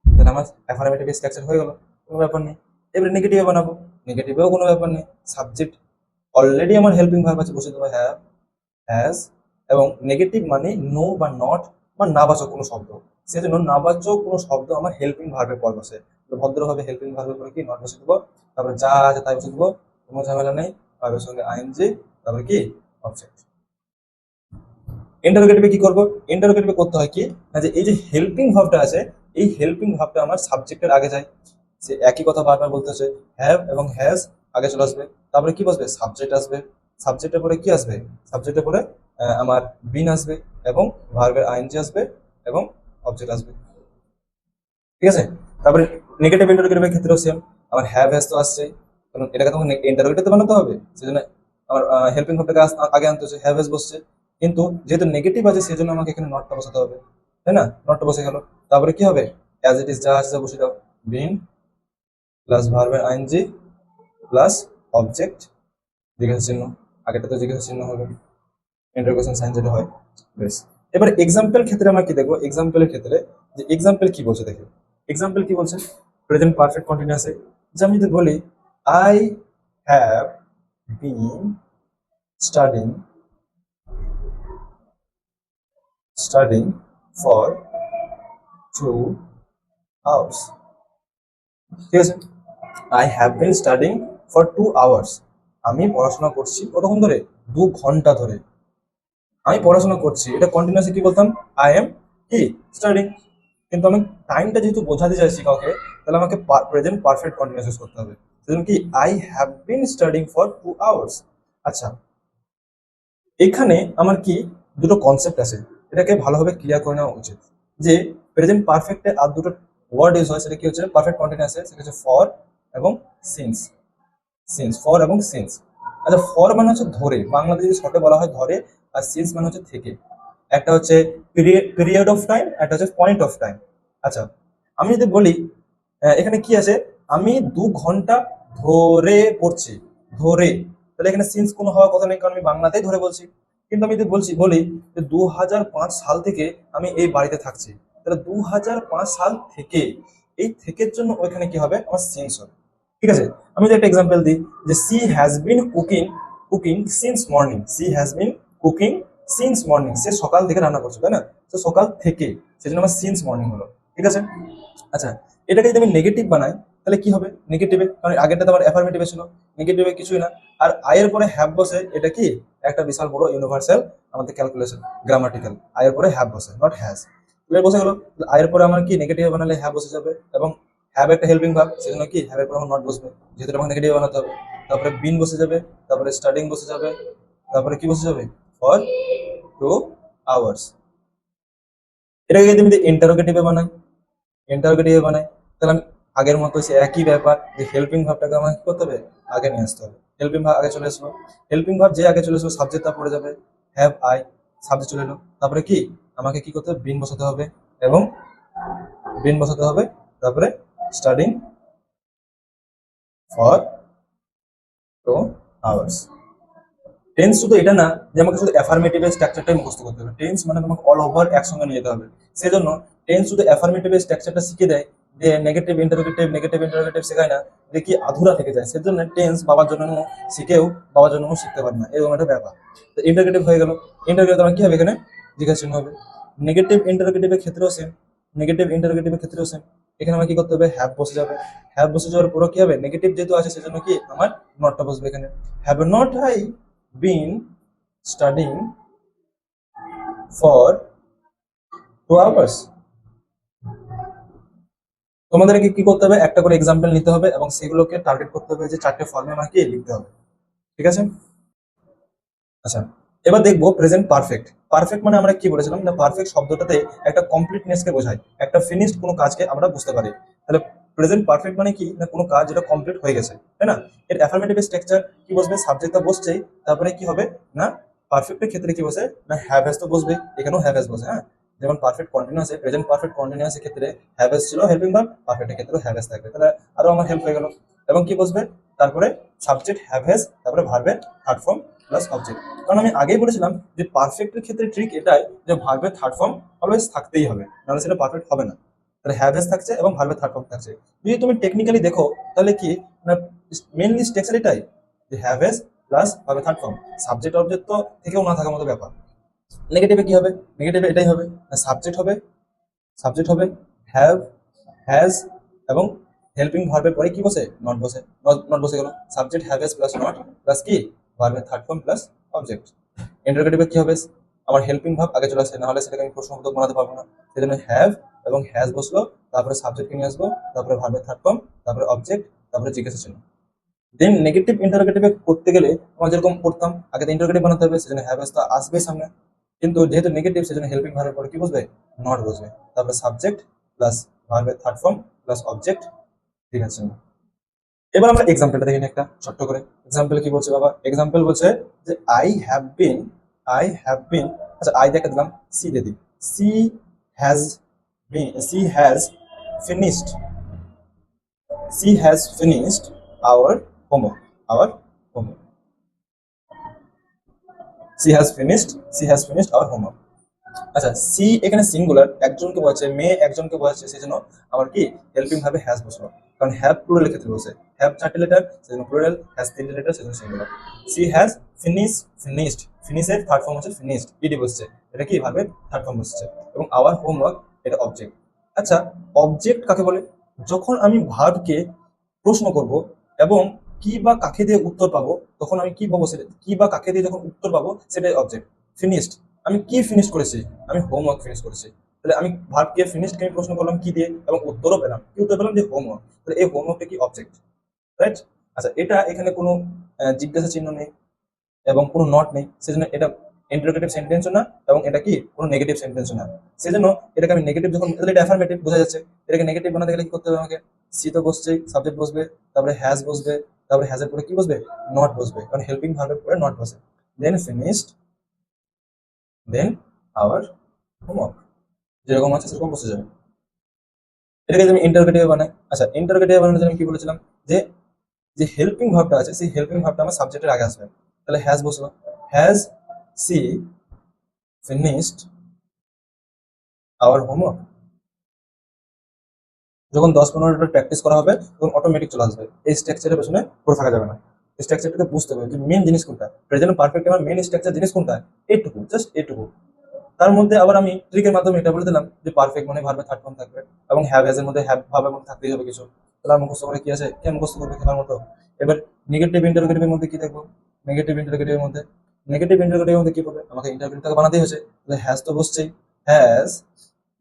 Speaker 1: তাহলে আমার অ্যাফার্মেটিভ স্ট্রাকচার হয়ে গেল, কোনো ব্যাপার নেই। এবারে নেগেটিভে বানাবো, নেগেটিভেও কোনো ব্যাপার নেই, সাবজেক্ট অলরেডি আমার হেল্পিং ভার্ব আছে, বসে দেবো হ্যাভ হ্যাজ, এবং নেগেটিভ মানে নো বা নট বা নাবাচক কোনো শব্দ, সেজন্য নাবাচক কোনো শব্দ আমার হেল্পিং ভার্বের পর বসে, তো ভদ্রভাবে হেল্পিং ভার্বের পরে কি নট বসে দেবো, তারপরে যা আছে তাই বসে দেবো, কোনো ঝামেলা নেই, ভার্বের সঙ্গে আইএনজি, তারপরে কি অবজেক্ট। ইন্টারোগেটিভে কি করবো, ইন্টারোগেটিভে করতে হয় কি না, যে এই যে হেল্পিং ভার্বটা আছে, এই হেল্পিং ভার্বটা আমার সাবজেক্টের আগে যায়, সে একই কথা বারবার বলতে হচ্ছে, হ্যাভ এবং হ্যাজ আগে চলে আসবে, তারপরে কি বসবে সাবজেক্ট আসবে, সাবজেক্টের পরে কি আসবে, সাবজেক্টের পরে আমার বিন আসবে, এবং ভার্বের আইএনজি আসবে, এবং অবজেক্ট আসবে, ঠিক আছে। তারপরে নেগেটিভ ইন্টারোগেটিভের ক্ষেত্রেও সেম, আমার হ্যাভ হ্যাজ তো আসছে, কারণ এটাকে তখন ইন্টারোগেটিভ বানাতে হবে, সেজন্য আমার হেল্পিং ভার্বটাকে আগে আনতে হচ্ছে, হ্যাভ হ্যাজ বসছে, কিন্তু যেহেতু নেগেটিভ আছে সেজন্য আমাকে এখানে নটটা বসাতে হবে, তাই না, নটটা বসে গেল, তারপরে কি হবে অ্যাজ ইট ইজ যা আছে বসে দাও, বিন প্লাস ভার্বের আইএনজি প্লাস অবজেক্ট জিজ্ঞাসা চিহ্ন, আগেটা তো জিজ্ঞাসা চিহ্ন হবে, ইন্টারোগেশন সাইন যেটা হয়, বেশ। এবার এক্সাম্পল ক্ষেত্রে আমরা কি দেখবো, এক্সাম্পলের ক্ষেত্রে যে এক্সাম্পল কি বলছে দেখো, এক্সাম্পল কি বলছে প্রেজেন্ট পারফেক্ট কন্টিনিউয়াসে, যে আমি যদি বলি I have been studying studying for 2 hours, ঠিক আছে, I have been studying for 2 hours, আমি পড়াশোনা করছি কতক্ষণ ধরে, 2 ঘন্টা ধরে আমি পড়াশোনা করছি, এটা কন্টিনিউয়াসলি কি বলতাম আই এম কি স্টাডিং, কিন্তু আমি টাইমটা যেহেতু বোঝাতে চাইছি কাউকে, তাহলে আমাকে প্রেজেন্ট পারফেক্ট কন্টিনিউয়াস ইউজ করতে হবে, সেজন্য কি I have been studying for 2 hours। আচ্ছা, এখানে আমার কি দুটো কনসেপ্ট আছে, এটাকে ভালোভাবে ক্লিয়ার করে নেওয়া উচিত, যে প্রেজেন্ট পারফেক্টে আর দুটো ওয়ার্ড ইউজ হয়, সেটা কি হচ্ছে পারফেক্ট কন্টিনিউয়াসে, সেটা হচ্ছে ফর এবং সিন্স, সিন্স ফর এবং সিন্স। আচ্ছা, ফর মানে হচ্ছে ধরে, বাংলাতে যদি শর্টে বলা হয় ধরে, আর সিন্স মানে হচ্ছে থেকে, একটা হচ্ছে পিরিয়ড অফ টাইম, একটা হচ্ছে পয়েন্ট অফ টাইম। আচ্ছা, আমি যদি বলি এখানে কি আছে, আমি 2 ঘন্টা ধরে পড়ছি, ধরে, তাহলে এখানে সিন্স কোনো হওয়ার কথা নেই, কারণ আমি বাংলাতেই ধরে বলছি। কিন্তু আমি যদি বলি যে 2005 সাল থেকে আমি এই বাড়িতে থাকছি, তাহলে 2005 সাল থেকে, এই থেকের জন্য ওইখানে কি হবে আমার সিন্স হবে, ঠিক আছে। আমি যদি একটা এক্সাম্পল দিই, যে she has been cooking cooking since morning, she has been cooking since morning, সে সকাল থেকে রান্না করছে, তাই না, তো সকাল থেকে, সেজন্য আমার সিন্স মর্নিং হলো, ঠিক আছে। আচ্ছা, এটাকে যদি আমি নেগেটিভ বানাই তাহলে কি হবে নেগেটিভে, কারণ আগেরটা তো আমার অ্যাফার্মেটিভে ছিল, নেগেটিভে কিছুই না, আর আয়ের পরে হ্যাভ বসে, এটা কি একটা বিশাল বড় ইউনিভার্সাল আমাদের ক্যালকুলেশন গ্রামাটিক্যাল, আয়ের পরে হ্যাভ বসে নট হ্যাজ, বসে গেল, আয়ের পরে আমার কি নেগেটিভ বানালে হ্যাভ বসে যাবে, এবং হ্যাভ একটা হেল্পিং ভার্ব, সেজন্য কি হ্যাভ এর পর নট বসবে, যেহেতু এটা নেগেটিভ বানাতে হবে। তারপরে বিন বসে যাবে, তারপরে স্টাডিং বসে যাবে, তারপরে কি বসে যাবে, ফর 2 hours। এটাকে যদি আমি ইন্টারোগেটিভে বানাই, ইন্টারোগেটিভে বানাই, তাহলে আমি আগের মতো সে একই ব্যাপার, যে হেল্পিং ভার্বটাকে আমাকে কি করতে হবে, আগে নিয়ে আসতে হবে। হেল্পিং ভার্ব আগে চলে আসলো, হেল্পিং ভার্ব যে আগে চলে আসলো সাবজেক্ট তার পড়ে যাবে, হ্যাভ আই, সাবজেক্ট চলে এলো, তারপরে কি আমাকে কি করতে হবে, বিন বসাতে হবে, এবং বিন বসাতে হবে, তারপরে স্টাডিং ফর 2 hours। টেন্স শুধু এটা না যে আমাকে শুধু অ্যাফার্মেটিভ স্ট্রাকচারটাই মুখস্থ করতে হবে, টেন্স মানে তোমাকে অল ওভার একসঙ্গে নিয়ে যেতে হবে। সেজন্য টেন্স শুধু অ্যাফার্মেটিভ স্ট্রাকচারটা শিখে দেয়, যে নেগেটিভ ইন্টারোগেটিভ শেখায় না, যে কি আধুরা থেকে যায়। সেজন্য টেন্স বাবার জন্য শিখেও বাবার জন্য শিখতে পারে না, এরকম একটা ব্যাপার। তো ইন্টারোগেটিভ হয়ে গেল, ইন্টারোগেটিভ তোমার কি হবে, এখানে জিজ্ঞাসা চিহ্ন হবে। নেগেটিভ ইন্টারোগেটিভের ক্ষেত্রেও সেম, নেগেটিভ ইন্টারোগেটিভের ক্ষেত্রেও সেম। এখানে আমার কি করতে হবে, হ্যাভ বসে যাবে, হ্যাভ বসে যাওয়ার পুরো কি হবে, নেগেটিভ যেহেতু আছে সেজন্য কি আমার নটটা বসবে এখানে। Have not I been studying for 2 hours। তোমাদেরকে কি করতে হবে, একটা করে এক্সাম্পল নিতে হবে এবং সেগুলোকে টার্গেট করতে হবে, যে 4টে ফর্মে আমাকে লিখতে হবে। ঠিক আছে? আচ্ছা, এবার দেখবো প্রেজেন্ট পারফেক্ট। পারফেক্ট মানে আমরা কি বলেছিলাম, না পারফেক্ট শব্দটাতে একটা কমপ্লিটনেসকে বোঝায়, একটা ফিনিশড কোনো কাজকে আমরা বুঝতে পারি। তাহলে প্রেজেন্ট পারফেক্ট মানে কি, না কোনো কাজ যেটা কমপ্লিট হয়ে গেছে, তাই না? এর অ্যাফার্মেটিভ স্ট্রাকচার কি বসবে, সাবজেক্টটা বসছেই, তারপরে কি হবে না, পারফেক্টের ক্ষেত্রে কি বসে, না হ্যাভ হ্যাজ তো বসবে, এখানেও হ্যাভ হ্যাজ বসে। হ্যাঁ, যেমন perfect continuous, present perfect continuous এর ক্ষেত্রে হ্যাভ হ্যাজ ছিল হেল্পিং ভার্ব, পারফেক্টের ক্ষেত্রে হ্যাভ হ্যাজ থাকবে, তাহলে আরো আমার হেল্প হয়ে গেল। এবং কি বসবে, তারপরে সাবজেক্ট হ্যাভ হ্যাজ, তারপরে ভার্বের থার্ড ফর্ম প্লাস অবজেক্ট। কারণ আমি আগেই বলেছিলাম যে পারফেক্টের ক্ষেত্রে ট্রিক এটাই, যে ভার্বের থার্ড ফর্ম অলওয়েজ থাকতেই হবে, নাহলে সেটা পারফেক্ট হবে না। তাহলে হ্যাভ হ্যাজ থাকছে এবং ভার্বের থার্ড ফর্ম থাকছে। যদি তুমি টেকনিক্যালি দেখো তাহলে কি, না মেইনলি স্ট্রাকচার এটাই, যে হ্যাভ হ্যাজ প্লাস ভার্বের থার্ড ফর্ম, সাবজেক্ট অবজেক্ট তো থেকেও না থাকার মতো ব্যাপার। নেগেটিভে কি হবে, নেগেটিভে এটাই হবে, সাবজেক্ট হবে, সাবজেক্ট হবে হ্যাভ, হ্যাজ, এবং হেল্পিং ভার্বের পরে কি বসে, নট বসে, নট বসে গেল, subject have has plus not plus কি ভার্বের থার্ড ফর্ম প্লাস অবজেক্ট। ইন্টারোগেটিভে কি হবে, আমার হেল্পিং ভার্ব আগে চলে আসে, নাহলে সেটাকে আমি প্রশ্নবোধক বানাতে পারবো না। সেই জন্য হ্যাভ এবং হ্যাজ বসলো, তারপরে সাবজেক্টকে নিয়ে আসবো, তারপরে ভার্বের থার্ড ফর্ম, তারপরে অবজেক্ট, তারপরে জিজ্ঞাসা চিহ্ন। দেন নেগেটিভ ইন্টারোগেটিভে করতে গেলে আমরা যেরকম করতাম, আগে তো ইন্টারোগেটিভ বানাতে হবে, সেজন্য হ্যাভ হ্যাজ তো আসবে সামনে, কিন্তু যেহেতু নেগেটিভ সেজন্য হেল্পিং ভার্বের পরে কি বসবে, নট বসবে, তারপরে সাবজেক্ট প্লাস ভার্বের থার্ড ফর্ম প্লাস অবজেক্ট, ঠিক আছে। এবার আমরা এক্সাম্পলটা দেখি একটা ছোট্ট করে। এক্সাম্পল কি বলছে বাবা, এক্সাম্পল বলছে যে আই হ্যাভ বিন, আচ্ছা আই দেখে দিলাম, সি দিয়ে দিই, she has she has finished, she has finished our homework, our homework, she has finished our homework. আচ্ছা, সি এখানে সিঙ্গুলার, একজনকে বোঝাচ্ছে, মেয়ে একজনকে বোঝাচ্ছে, সেই জন্য আমার কি হেল্পিং ভাবে হ্যাজ বসলো, কারণ হ্যাভ প্লুরাল ক্ষেত্রে বসে, হ্যাভ 4টে লেটার সেজন্য প্লুরাল, হ্যাজ 3টে লেটার সেজন্য সিঙ্গুলার। সি হ্যাজ ফিনিশড, ফিনিশের থার্ড ফর্ম হচ্ছে ফিনিশড, ইডি বসছে, এটা কি ভাবে থার্ড ফর্ম বসছে, এবং আওয়ার হোমওয়ার্ক এটা অবজেক্ট। আচ্ছা, অবজেক্ট কাকে বলে, যখন আমি ভার্বকে প্রশ্ন করব এবং কি বা কাকে দিয়ে উত্তর পাবো, তখন আমি কি পাবো, সেটা কি বা কাকে দিয়ে যখন উত্তর পাবো সেটাই অবজেক্ট। ফিনিশড, আমি কি ফিনিশ করেছি, আমি হোমওয়ার্ক ফিনিশ করেছি, তাহলে আমি ভার্বকে ফিনিশড কে প্রশ্ন করলাম কি দিয়ে, এবং উত্তরও পেলাম, কি উত্তর পেলাম, যে হোমওয়ার্ক, তাহলে এই হোমওয়ার্কটা কি অবজেক্ট, রাইট? আচ্ছা, এটা এখানে কোনো জিজ্ঞাসা চিহ্ন নেই এবং কোনো নট নেই, সেজন্য এটা ইন্টারোগেটিভ সেন্টেন্সও না, এবং এটা কি কোনো নেগেটিভ সেন্টেন্সও না। সেজন্য এটাকে আমি নেগেটিভ যখন, তাহলে এটা অ্যাফার্মেটিভ বোঝা যাচ্ছে, এটাকে নেগেটিভ বানাতে গেলে কি করতে হবে আমাকে, সি তো বসছেই, সাবজেক্ট বসবে, তারপরে হ্যাজ বসবে, তারপরে হ্যাজের পরে কি বসবে, নট বসবে, কারণ হেল্পিং ভার্বের পরে নট বসে। দেন ফিনিশড, দেন আওয়ার হোমওয়ার্ক, যেরকম আছে সেরকম বসে যাবে। এটাকে যদি আমি ইন্টারোগেটিভ বানাই, আচ্ছা ইন্টারোগেটিভ বানানোর জন্য আমি কি বলেছিলাম, যে যে হেল্পিং ভার্বটা আছে সেই হেল্পিং ভার্বটা আমার সাবজেক্টের আগে আসবে, তাহলে হ্যাজ বসলো, has she finished our homework. যখন 10-15 মিনিট প্র্যাকটিস করা হবে তখন অটোমেটিক চলে আসবে, এই স্ট্রাকচারের পেছনে পড়ে থাকা যাবে না। স্ট্রাকচারটাকে বুঝতে হবে যে মেন জিনিস কোনটা, প্রেজেন্ট পারফেক্ট আমার মেন স্ট্রাকচার জিনিস কোনটা, এইটুকু, জাস্ট এইটুকু। তার মধ্যে আবার আমি ট্রিকের মাধ্যমে এটা বলে দিলাম যে পারফেক্ট মানে ভার্বের থার্ড ফর্ম থাকবে, এবং হ্যাভ এর মধ্যে হ্যাভ ভার্বের মধ্যে থাকতেই হবে কিছু। তাহলে মুখস্থ করে কি আছে, কে মুখস্থ করবে খেলার মতো। এবার নেগেটিভ ইন্টারোগেটিভের মধ্যে কি দেখবো, নেগেটিভ ইন্টারোগেটিভের মধ্যে কি হবে, আমাকে ইন্টারোগেটিভটাকে বানাতেই হচ্ছে, তাহলে হ্যাজ তো বসছেই, হ্যাজ,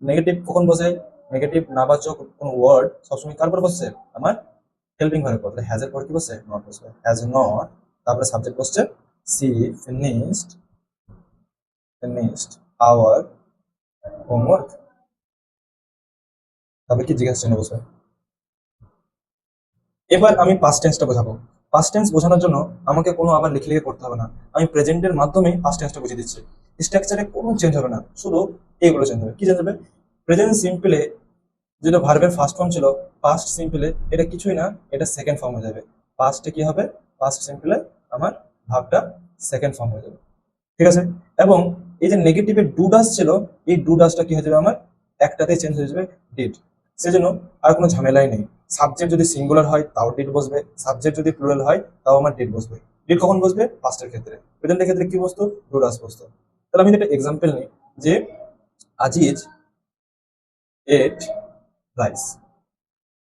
Speaker 1: নেগেটিভ কখন বসে, নেগেটিভ নাবাচক কোন ওয়ার্ড সবসময় কার পর বসছে, আমার হেল্পিং ভার্বের পর। তাহলে হ্যাজ এর পর কি বসছে, নট বসবে, হ্যাজ নট, তারপরে সাবজেক্ট বসছে সি ফিনিশড আওয়ার হোমওয়ার্ক, তারপরে কি জিজ্ঞাসা চিহ্ন বসবে। এবার আমি পাস্ট টেন্সটা বোঝাবো। পাস্ট টেন্স বোঝানোর জন্য আমাকে কোনো আবার লিখে লিখে করতে হবে না, আমি প্রেজেন্টের মাধ্যমে পাস্ট টেন্সটা বুঝিয়ে দিচ্ছি। স্ট্রাকচারে কোনো চেঞ্জ হবে না, শুধু এইগুলো চেঞ্জ হবে। কি চেঞ্জ হবে, প্রেজেন্ট সিম্পলে যেটা ভার্বের ফার্স্ট ফর্ম ছিল পাস্ট সিম্পলে এটা কিছুই না, এটা সেকেন্ড ফর্ম হয়ে যাবে। পাস্টে কি হবে, পাস্ট সিম্পলে আমার ভার্বটা সেকেন্ড ফর্ম হয়ে যাবে, ঠিক আছে। এবং এই যে নেগেটিভের ডু ডাস ছিল, এই ডু ডাসটা কি হয়ে যাবে আমার একটাতে চেঞ্জ হয়ে যাবে ডিড। সেজন্য আর কোনো ঝামেলাই নেই। সাবজেক্ট যদি সিঙ্গুলার হয় তাও ডিড বসবে, সাবজেক্ট যদি প্লুরাল হয় তাও আমার ডিড বসবে। ডিড কখন বসবে, পাস্টের ক্ষেত্রে। প্রেজেন্টের ক্ষেত্রে কি বসতো, ডু ডাস বসতো। তাহলে আমি একটা এক্সাম্পল নিই যে আজিজ এট রাইস।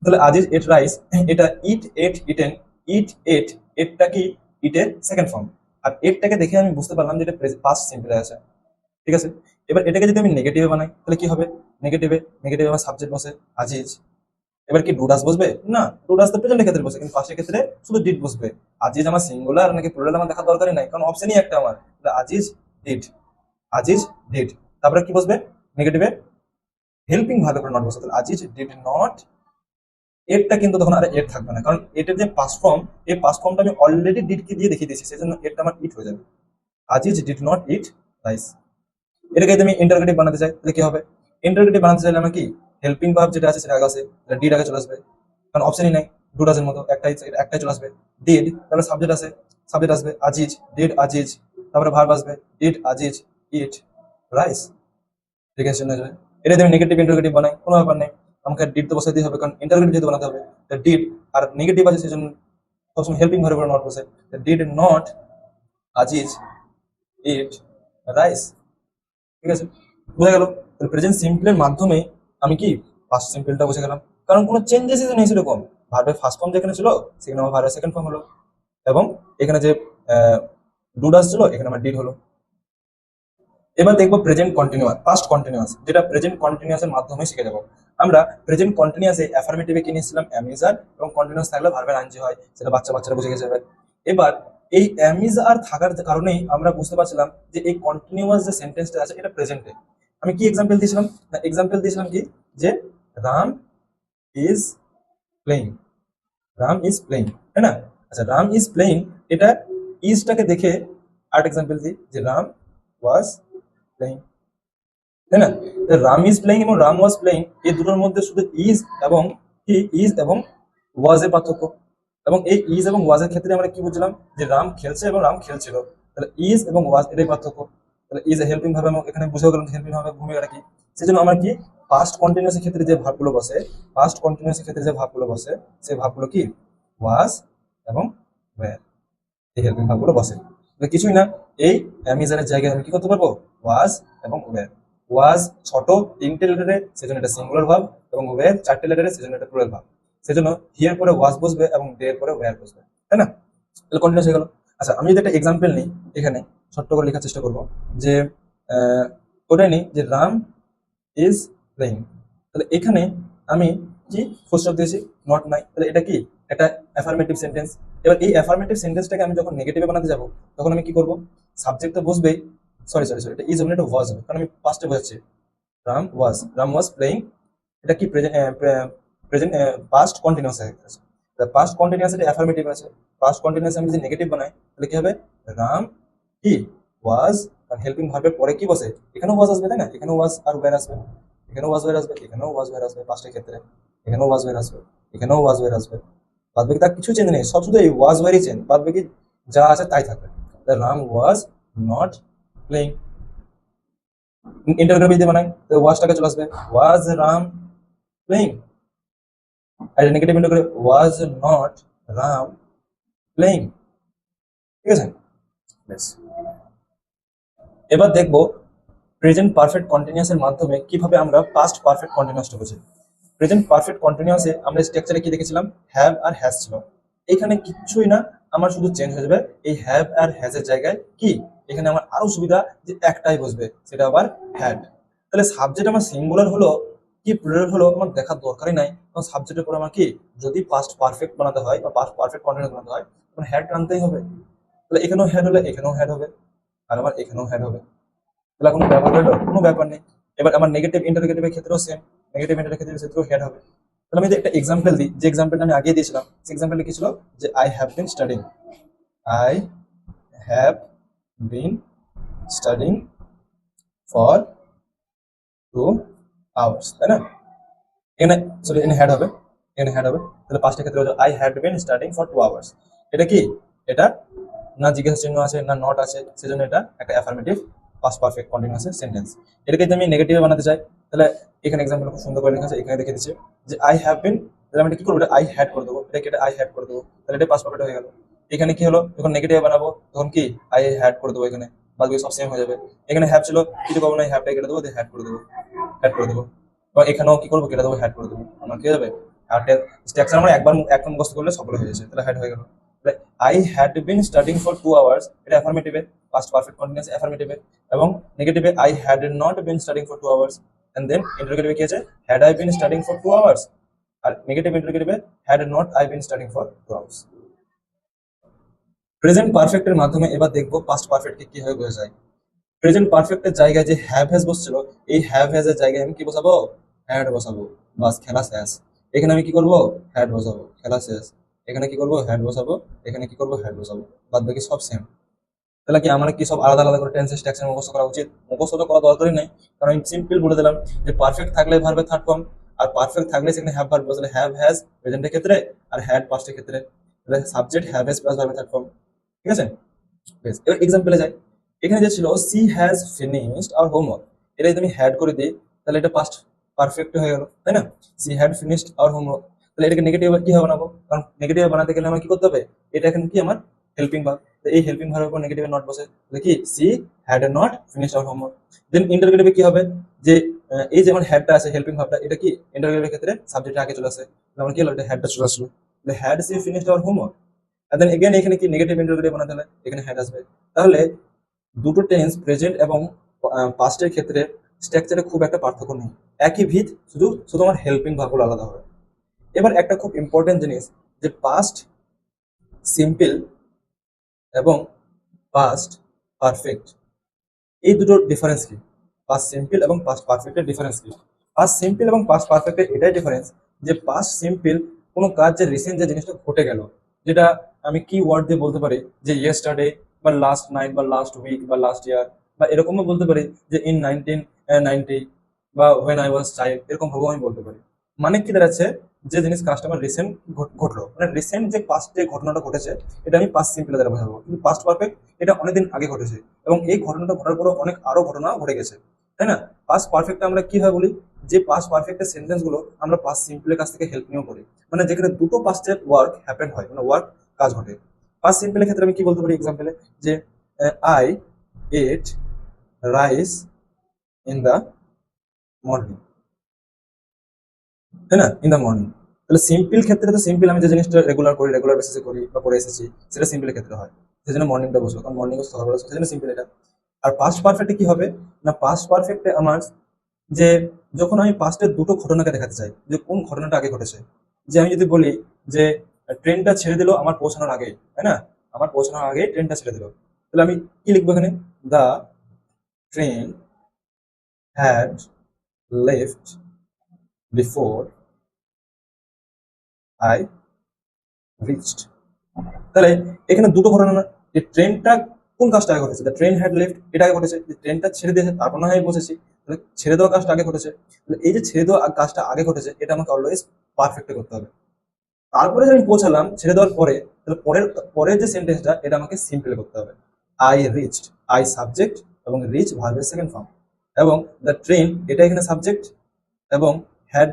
Speaker 1: তাহলে আজিজ এট রাইস, এটা ইট এট ইটেন, ইট এট, এটটা কি ইটের সেকেন্ড ফর্ম, আর এটটাকে দেখে আমি বুঝতে পারলাম যে এটা পাস্ট সিম্পলে আছে, ঠিক আছে। এবার এটাকে যদি আমি নেগেটিভে বানাই তাহলে কি হবে, নেগেটিভে নেগেটিভে আমার সাবজেক্ট বসে আজিজ। এবার কি ডুডাস বসবে না, ডুডাস তো প্রেজেন্টের ক্ষেত্রে বসে, কিন্তু পাস্টের ক্ষেত্রে শুধু ডিড বসবে। আজিজ আমার সিঙ্গুলার নাকি প্লুরাল আমার দেখার দরকারই নাই, কারণ অপশনই একটা আমার, তাহলে আজিজ ডিড, আজিজ ডিড। তারপরে কি বসবে, নেগেটিভে হেল্পিং ভাবে করে নট বসে, তাহলে আজিজ ডিড নট। এরটা কিন্তু তখন আর এর থাকবে না, কারণ এটার যে পাস্ট ফর্ম, এই পাস্ট ফর্মটা আমি অলরেডি ডিডকে দিয়ে দেখিয়ে দিয়েছি, সেজন্য এরটা আমার ইট হয়ে যাবে। Aziz did not eat rice. এটাকে যদি আমি ইন্টারোগেটিভ বানাতে চাই তাহলে কি হবে, ইন্টারোগেটিভ বানাতে চাইলে আমার কি হেল্পিং ভার্ব যেটা আছে সেটা আগে আছে, ডিড আগে চলে আসবে, কারণ অপশনই নাই, ডুডাসের মতো একটাই চলে আসবে। ডিড, তারপরে সাবজেক্ট আছে, সাবজেক্ট আসবে আজিজ, ডিড আজিজ, তারপরে ভার্ব আসবে ডিড আজিজ ইট রাইস, ঠিক আছে। এটা যদি আমি নেগেটিভ ইন্টারোগেটিভ বানাই কোনো ব্যাপার নেই, আমাকে ডিড তো বসাইতে হবে, কারণ ইন্টারোগেটিভ যেহেতু বানাতে হবে, ডিড আর নেগেটিভ আছে সেজন্য সবসময় হেল্পিং ভার্ব নট বসে, did not Aziz eat rice, ঠিক আছে, বোঝা গেল। প্রেজেন্ট সিম্পলের মাধ্যমে আমি কি পাস্ট সিম্পলটা বুঝে গেলাম, কারণ কোনো চেঞ্জেস নেই সেরকম। ভার্বের ফার্স্ট ফর্ম যেখানে ছিল সেখানে আমার ভার্বের সেকেন্ড ফর্ম হলো, এবং এখানে যে ডুডাস ছিল এখানে আমার ডিড হলো। এবার দেখবো প্রেজেন্ট কন্টিনিউয়াস, পাস্ট কন্টিনিউয়াস, যেটা প্রেজেন্ট কন্টিনিউয়াসের মাধ্যমে শিখে যাবো। আমরা প্রেজেন্ট কন্টিনিউয়াসে অ্যাফার্মেটিভে কি নিয়েছিলাম, অ্যামিজার, এবং কন্টিনিউয়াস থাকলে ভার্বের আইএনজি হয়, সেটা বাচ্চারা বুঝে গেছে। এবার এই অ্যামিজার থাকার কারণেই আমরা বুঝতে পারছিলাম যে এই কন্টিনিউয়াস যে সেন্টেন্সটা আছে এটা প্রেজেন্টে। আমি কি এক্সাম্পল দিয়েছিলাম, না এক্সাম্পল দিয়েছিলাম কি, যে Ram is playing, Ram is playing, তাই না। আচ্ছা, রাম ইজ প্লেইং, এটা ইজটাকে দেখে আরেকটা এক্সাম্পল দিই যে রাম ওয়াজ প্লেইং, তাই না। রাম ইজ প্লেইং এবং রাম ওয়াজ প্লেইং এই দুটোর মধ্যে শুধু ইজ এবং কি, ইজ এবং ওয়াজ এর পার্থক্য। এবং এই ইজ এবং ওয়াজ এর ক্ষেত্রে আমরা কি বুঝলাম, যে রাম খেলছে এবং রাম খেলছিল, তাহলে ইজ এবং ওয়াজ এটাই পার্থক্য। তাহলে ইজ এ হেল্পিং ভাবে এখানে বুঝেও গেলাম হেল্পিং ভাবে ভূমিকাটা কি। সেজন্য আমরা কি পাস্ট কন্টিনিউয়াস এর ক্ষেত্রে যে ভাবগুলো বসে, পাস্ট কন্টিনিউয়াস এর ক্ষেত্রে যে ভাবগুলো বসে, সেই ভাবগুলো কি ওয়াজ এবং ওয়্যার, এই হেল্পিং ভাবগুলো বসে। তাহলে কিছুই না, এই অ্যামিজারের জায়গায় আমি কি করতে পারবো, ওয়াজ এবং ওয়্যার। ওয়াজ ছোট তিনটে লেটারে সেজন্য এটা সিঙ্গুলার ভার্ব, এবং ওয়্যার চারটে লেটারে সেজন্য এটা প্লুরাল ভার্ব। সেজন্য হিয়ার পরে ওয়াজ বসবে এবং ডের পরে ওয়্যার বসবে, তাই না। তাহলে কন্টিনিউস হয়ে গেল। আচ্ছা, আমি যদি একটা এক্সাম্পল নিই এখানে ছোট্ট করে লেখার চেষ্টা করবো, যে ওটাই নিই যে রাম ইজ প্লেইং। তাহলে এখানে আমি কি ফুল স্টপ দিয়েছি, নট নাই, তাহলে এটা কি একটা অ্যাফার্মেটিভ সেন্টেন্স। এবার এই অ্যাফার্মেটিভ সেন্টেন্সটাকে আমি যখন নেগেটিভে বানাতে যাব তখন আমি কি করব, সাবজেক্ট তো বসবেই, সরি এটা ইজ হবে না, এটা ওয়াজ হবে, কারণ আমি ফার্স্টে বোঝাচ্ছি রাম ওয়াজ প্লেইং, এটা কি প্রেজেন্ট পাস্ট কন্টিনিউয়াস হয়ে গেছে। পাস্ট কন্টিনিউয়াস এটা অ্যাফার্মেটিভ আছে, পাস্ট কন্টিনিউয়াস আমি যদি নেগেটিভ বানাই তাহলে কি হবে, রাম কি ওয়াজ, আর হেল্পিং ভার্বের পরে কি বসে, এখানেও ওয়াজ আসবে, তাই না, এখানেও ওয়াজ আর ওয়্যার আসবে, এখানেও ওয়াজ ওয়্যার আসবে, এখানেও ওয়াজ ওয়্যার আসবে, পাস্টের ক্ষেত্রে এখানেও ওয়াজ ওয়্যার আসবে, এখানেও ওয়াজ ওয়্যার আসবে। বাদ বাকি তার কিছু চেঞ্জ নেই, সব শুধু এই ওয়াজ ওয়্যারই চেঞ্জ, বাদ বাকি যা আছে তাই থাকবে। Ram was not playing. Interrogative দিয়ে বানাই তো ওয়াজটাকে চলে আসবে, ওয়াজ রাম প্লেইং, আর negative interrogative was not Ram playing, ঠিক আছে। বেশ, এবার দেখবো প্রেজেন্ট পারফেক্ট কন্টিনিউয়াস এর মাধ্যমে কিভাবে আমরা পাস্ট পারফেক্ট কন্টিনিউয়াসটা বুঝি। প্রেজেন্ট পারফেক্ট কন্টিনিউয়াসে আমরা স্ট্রাকচারে কি দেখেছিলাম, হ্যাভ আর হ্যাজ ছিল। এখানে কিচ্ছুই না, আমার শুধু চেঞ্জ হয়ে যাবে এই হ্যাভ আর হ্যাজ এর জায়গায় কি, এখানে আমার আরো সুবিধা যে একটাই বসবে, সেটা আবার হ্যাড। তাহলে সাবজেক্ট আমার সিঙ্গুলার হলো, কি প্লুরাল হলো আমার দেখার দরকারই নাই, কারণ সাবজেক্টের পরে আমার কি যদি পাস্ট পারফেক্ট বানাতে হয় বা পাস্ট পারফেক্ট কন্টিনিউয়াস বানাতে হয় তখন হ্যাড টানতেই হবে। তাহলে এখানেও হ্যাড হলে এখানেও হ্যাড হবে, আর আমার এখানেও হ্যাড হবে। তাহলে কোনো ব্যাপার হলো? কোনো ব্যাপার নেই। এবার আমার নেগেটিভ ইন্টারোগেটিভের ক্ষেত্রেও সেম, নেগেটিভ ইন্টারোগেটিভের ক্ষেত্রেও হেড হবে। তাহলে আমি যদি একটা এক্সাম্পল দিই, যে এক্সাম্পলটা আমি আগে দিয়েছিলাম, সেই এক্সাম্পলটা কি ছিল, যে I have been studying, I have been studying for 2 hours, তাই না? এখানে সরি এখানে হ্যাড হবে, এখানে হ্যাড হবে। তাহলে পাঁচটা ক্ষেত্রে I had been studying for 2 hours, এটা কি, এটা না জিজ্ঞাসা চিহ্ন আছে না নট আছে, সেজন্য এটা একটা affirmative past perfect continuous sentence. এটাকে যদি আমি নেগেটিভে বানাতে চাই, তাহলে এখানে এক্সাম্পল খুব সুন্দর করে লেখা আছে, এখানে দেখে দিচ্ছি যে আই হ্যাভ বিন, তাহলে আমি এটা কি করবো, এটা আই হ্যাড করে দেবো, এটাকে এটা আই হ্যাড করে দেবো, তাহলে এটা পাস্ট পারফেক্ট হয়ে গেল। এখানে কি হলো, যখন নেগেটিভে বানাবো তখন কি আই হ্যাড করে দেবো, এখানে বাদ বাকি সব সেম হয়ে যাবে। এখানে হ্যাভ ছিল, কিছু করবো না, হ্যাভটা কেটে দেবো, হ্যাড করে দেবো, হ্যাড করে দেবো। বা এখানেও কি করবো, কেটে দেবো, হ্যাড করে দেবো, আমার কি হয়ে যাবে, আর স্ট্রাকচার আমার একবার একটা মুখস্থ করলে সফল হয়ে যাচ্ছে, তাহলে হ্যাড হয়ে গেল। I had been studying for 2 hours, এটা অ্যাফার্মেটিভে পাস্ট পারফেক্ট কন্টিনিউয়াস অ্যাফার্মেটিভে, এবং নেগেটিভে I had not been studying for 2 hours, and then ইন্টারোগেটিভে কি আছে, had I been studying for 2 hours, আর নেগেটিভ ইন্টারোগেটিভে had not I been studying for 2 hours। Present পারফেক্টের মাধ্যমে এবার দেখবো পাস্ট পারফেক্টকে কিভাবে বোঝা যায়। প্রেজেন্ট পারফেক্টের জায়গায় যে হ্যাভ হ্যাজ বসছিল, এই হ্যাভ হ্যাজ এর জায়গায় আমি কি বসাবো, হ্যাড বসাবো, বাস খেলা শেষ। এখানে আমি কি করবো, হ্যাড বসাবো, খেলা শেষ। এখানে কি করবো, হ্যাড বসাবো, এখানে কি করবো, হ্যাড বসাবো, বাদ বাকি সব সেম। তাহলে কি আমার কি সব আলাদা আলাদা করে টেন্স স্ট্রাকচার মুখস্থ করা উচিত? মুখস্থ তো করা দরকারই নাই, কারণ আমি সিম্পল বলে দিলাম যে পারফেক্ট থাকলে ভার্বের থার্ড ফর্ম, আর পারফেক্ট থাকলে সেখানে হ্যাভ ভার্ব বসলে হ্যাভ হ্যাজ প্রেজেন্টের ক্ষেত্রে, আর হ্যাড পাস্টের ক্ষেত্রে, তাহলে সাবজেক্ট হ্যাভ হ্যাজ প্লাস ভার্বের থার্ড ফর্ম। ঠিক আছে, বেশ, এবার এক্সাম্পলে যাই। এখানে যে ছিল she has finished our homework, এটা যদি আমি হ্যাড করে দিই তাহলে এটা পাস্ট পারফেক্ট হয়ে গেল, তাই না? She had finished our homework, তাহলে এটাকে নেগেটিভ কিভাবে বানাবো, কারণ নেগেটিভ বানাতে গেলে আমার কি করতে হবে, এটা এখানে কি আমার হেল্পিং ভার্ব, তো এই হেল্পিং ভার্বের উপর নেগেটিভ নট বসে, তাহলে কি she had not finished our homework. Then ইন্টারোগেটিভে কি হবে, যে এই যে আমার হ্যাডটা আছে হেল্পিং ভার্বটা, এটা কি ইন্টারোগেটিভের ক্ষেত্রে সাবজেক্টে আগে চলে আসে, তাহলে আমার কি হলো, এটা হ্যাডটা চলে আসলো, তাহলে had she finished our homework. আর দেন এগেন এখানে কি নেগেটিভ ইন্টারোগেটিভ বানাতে হলে এখানে হ্যাড আসবে। তাহলে দুটো টেন্স প্রেজেন্ট এবং পাস্টের ক্ষেত্রে স্ট্রাকচারে খুব একটা পার্থক্য নেই, একই ভিত, শুধু শুধু আমার হেল্পিং ভার্বগুলো আলাদা হবে। এবার একটা খুব ইম্পর্টেন্ট জিনিস, যে পাস্ট সিম্পল এবং পাস্ট পারফেক্ট, এই দুটোর ডিফারেন্স কি, পাস্ট সিম্পল এবং পাস্ট পারফেক্টের ডিফারেন্স কি? পাস্ট সিম্পল এবং পাস্ট পারফেক্টের এটাই ডিফারেন্স, যে পাস্ট সিম্পল কোনো কাজ যে রিসেন্ট যে জিনিসটা ঘটে গেল, যেটা আমি কি ওয়ার্ড দিয়ে বলতে পারি, যে ইয়েস্টারডে বা লাস্ট নাইট বা লাস্ট উইক বা লাস্ট ইয়ার, বা এরকমও বলতে পারি যে ইন 1990 বা ওয়েন আই ওয়াজ চাইল্ড, এরকম ভাবেও আমি বলতে পারি। মানে কি দাঁড়াচ্ছে, যে জিনিস কাজটা আমার রিসেন্ট ঘটলো, মানে রিসেন্ট যে পাস্ট যে ঘটনাটা ঘটেছে, এটা আমি পাস্ট সিম্পল দ্বারা বোঝাবো, কিন্তু পাস্ট পারফেক্ট এটা অনেকদিন আগে ঘটেছে, এবং এই ঘটনাটা ঘটার পরও অনেক আরো ঘটনা ঘটে গেছে, তাই না? পাস্ট পারফেক্ট আমরা কিভাবে বলি, যে পাস্ট পারফেক্টের সেন্টেন্স গুলো আমরা পাস্ট সিম্পলের কাছ থেকে হেল্প নিয়েও করি, মানে যেখানে দুটো পাস্টের ওয়ার্ক হ্যাপেন হয়, মানে ওয়ার্ক কাজ ঘটে। পাস্ট সিম্পলের ক্ষেত্রে আমি কি বলতে পারি এক্সাম্পলে, যে I ate rice in the morning, তাই না, ইন দ্য মর্নিং। তাহলে সিম্পল ক্ষেত্রে তো সিম্পল আমি যে জিনিসটা রেগুলার করি, রেগুলার বেসিসে করি বা করে এসেছি, সেটা সিম্পলের ক্ষেত্রে হয়, সেজন্য মর্নিংটা বসলো, কারণ মর্নিং সকালবেলা, সেজন্য সিম্পল এটা। আর পাস্ট পারফেক্টে কি হবে, না পাস্ট পারফেক্টে আমার, যে যখন আমি পাস্টের দুটো ঘটনাকে দেখাতে চাই, যে কোন ঘটনাটা আগে ঘটেছে, যে আমি যদি বলি যে ট্রেনটা ছেড়ে দিল আমার পৌঁছানোর আগে, তাই না, আমার পৌঁছানোর আগে ট্রেনটা ছেড়ে দিল, তাহলে আমি কি লিখবো এখানে, the train had left before I reached. তাহলে এখানে দুটো ঘটনা না, যে ট্রেনটা কোন কাজটা আগে ঘটেছে, ট্রেন হ্যাড লেফট এটা আগে ঘটেছে, যে ট্রেনটা ছেড়ে দিয়েছে তারপর না হয় বসেছি, তাহলে ছেড়ে দেওয়া কাজটা আগে ঘটেছে, তাহলে এই যে ছেড়ে দেওয়া কাজটা আগে ঘটেছে এটা আমাকে অলওয়েজ পারফেক্টে করতে হবে। তারপরে যে আমি পৌঁছালাম ছেড়ে দেওয়ার পরে, তাহলে পরের পরের যে সেন্টেন্সটা এটা আমাকে সিম্পল করতে হবে। আই রিচড, আই সাবজেক্ট এবং রিচ ভার্বের সেকেন্ড ফর্ম, এবং দ্য ট্রেন এটা এখানে সাবজেক্ট, এবং হ্যাড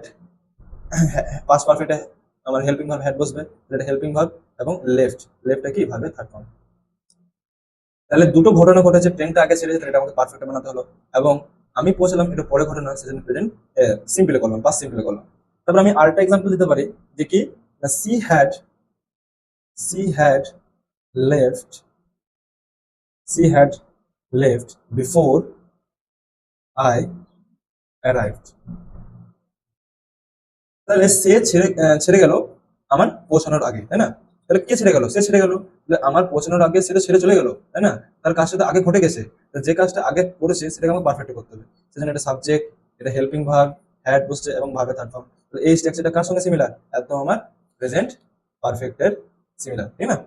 Speaker 1: পাস্ট পারফেক্টে আমার হেল্পিং ভার্ব হ্যাড বসবে, এটা হেল্পিং ভার্ব, এবং লেফট, লেফটটা কি ভার্বের থার্ড ফর্ম। তাহলে দুটো ঘটনা ঘটেছে, ট্রেনটা আগে ছেড়েছে, তাহলে এটা আমাকে পারফেক্ট বানাতে হলো, এবং আমি পৌঁছালাম এটা পরে ঘটনা, সেজন্য প্রেজেন্ট সিম্পলে করলাম, পাস্ট সিম্পলে করলাম। তারপর আমি আরেকটা এক্সাম্পল দিতে পারি, যে কি, she had left, she had left before I arrived. তাহলে সে ছেড়ে গেল আমার পৌঁছানোর আগে, তাই না? তাহলে কে ছেড়ে গেল? সে ছেড়ে গেল। তাহলে আমার পৌঁছানোর আগে সে তো ছেড়ে চলে গেল, তাই না? তার কাজটা তো আগে ঘটে গেছে। তো যে কাজটা আগে করেছে সেটাকে আমাকে পারফেক্ট করতে হবে। সেজন্য এটা সাবজেক্ট, এটা হেল্পিং ভার্ব, হ্যাড বুঝছে এবং ভার্বের থার্ড ফর্ম। এই স্ট্রাকচারটা কার সঙ্গে সিমিলার? একদম আমার প্রেজেন্ট পারফেক্টের সিমিলার, তাই না?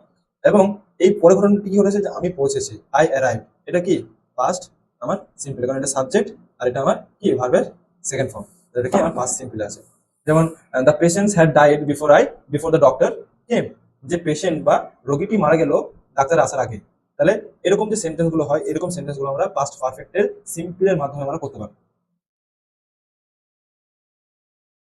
Speaker 1: এবং এই পরের ঘটনাটি কি হয়েছে যে আমি পৌঁছেছি, আই অ্যারাইভ। এটা কি পাস্ট আমার সিম্পল, কারণ এটা সাবজেক্ট আর এটা আমার কি ভার্বের সেকেন্ড ফর্ম। এটা কি আমার পাস্ট সিম্পল আছে। যেমন the patients had died before the doctor came. যে পেশেন্ট বা রোগীটি মারা গেল ডাক্তার আসার আগে। তাহলে এরকম যে সেন্টেন্স গুলো হয়, এরকম সেন্টেন্স গুলো আমরা পাস্ট পারফেক্টের সিম্পলের মাধ্যমে আমরা করতে পারবো।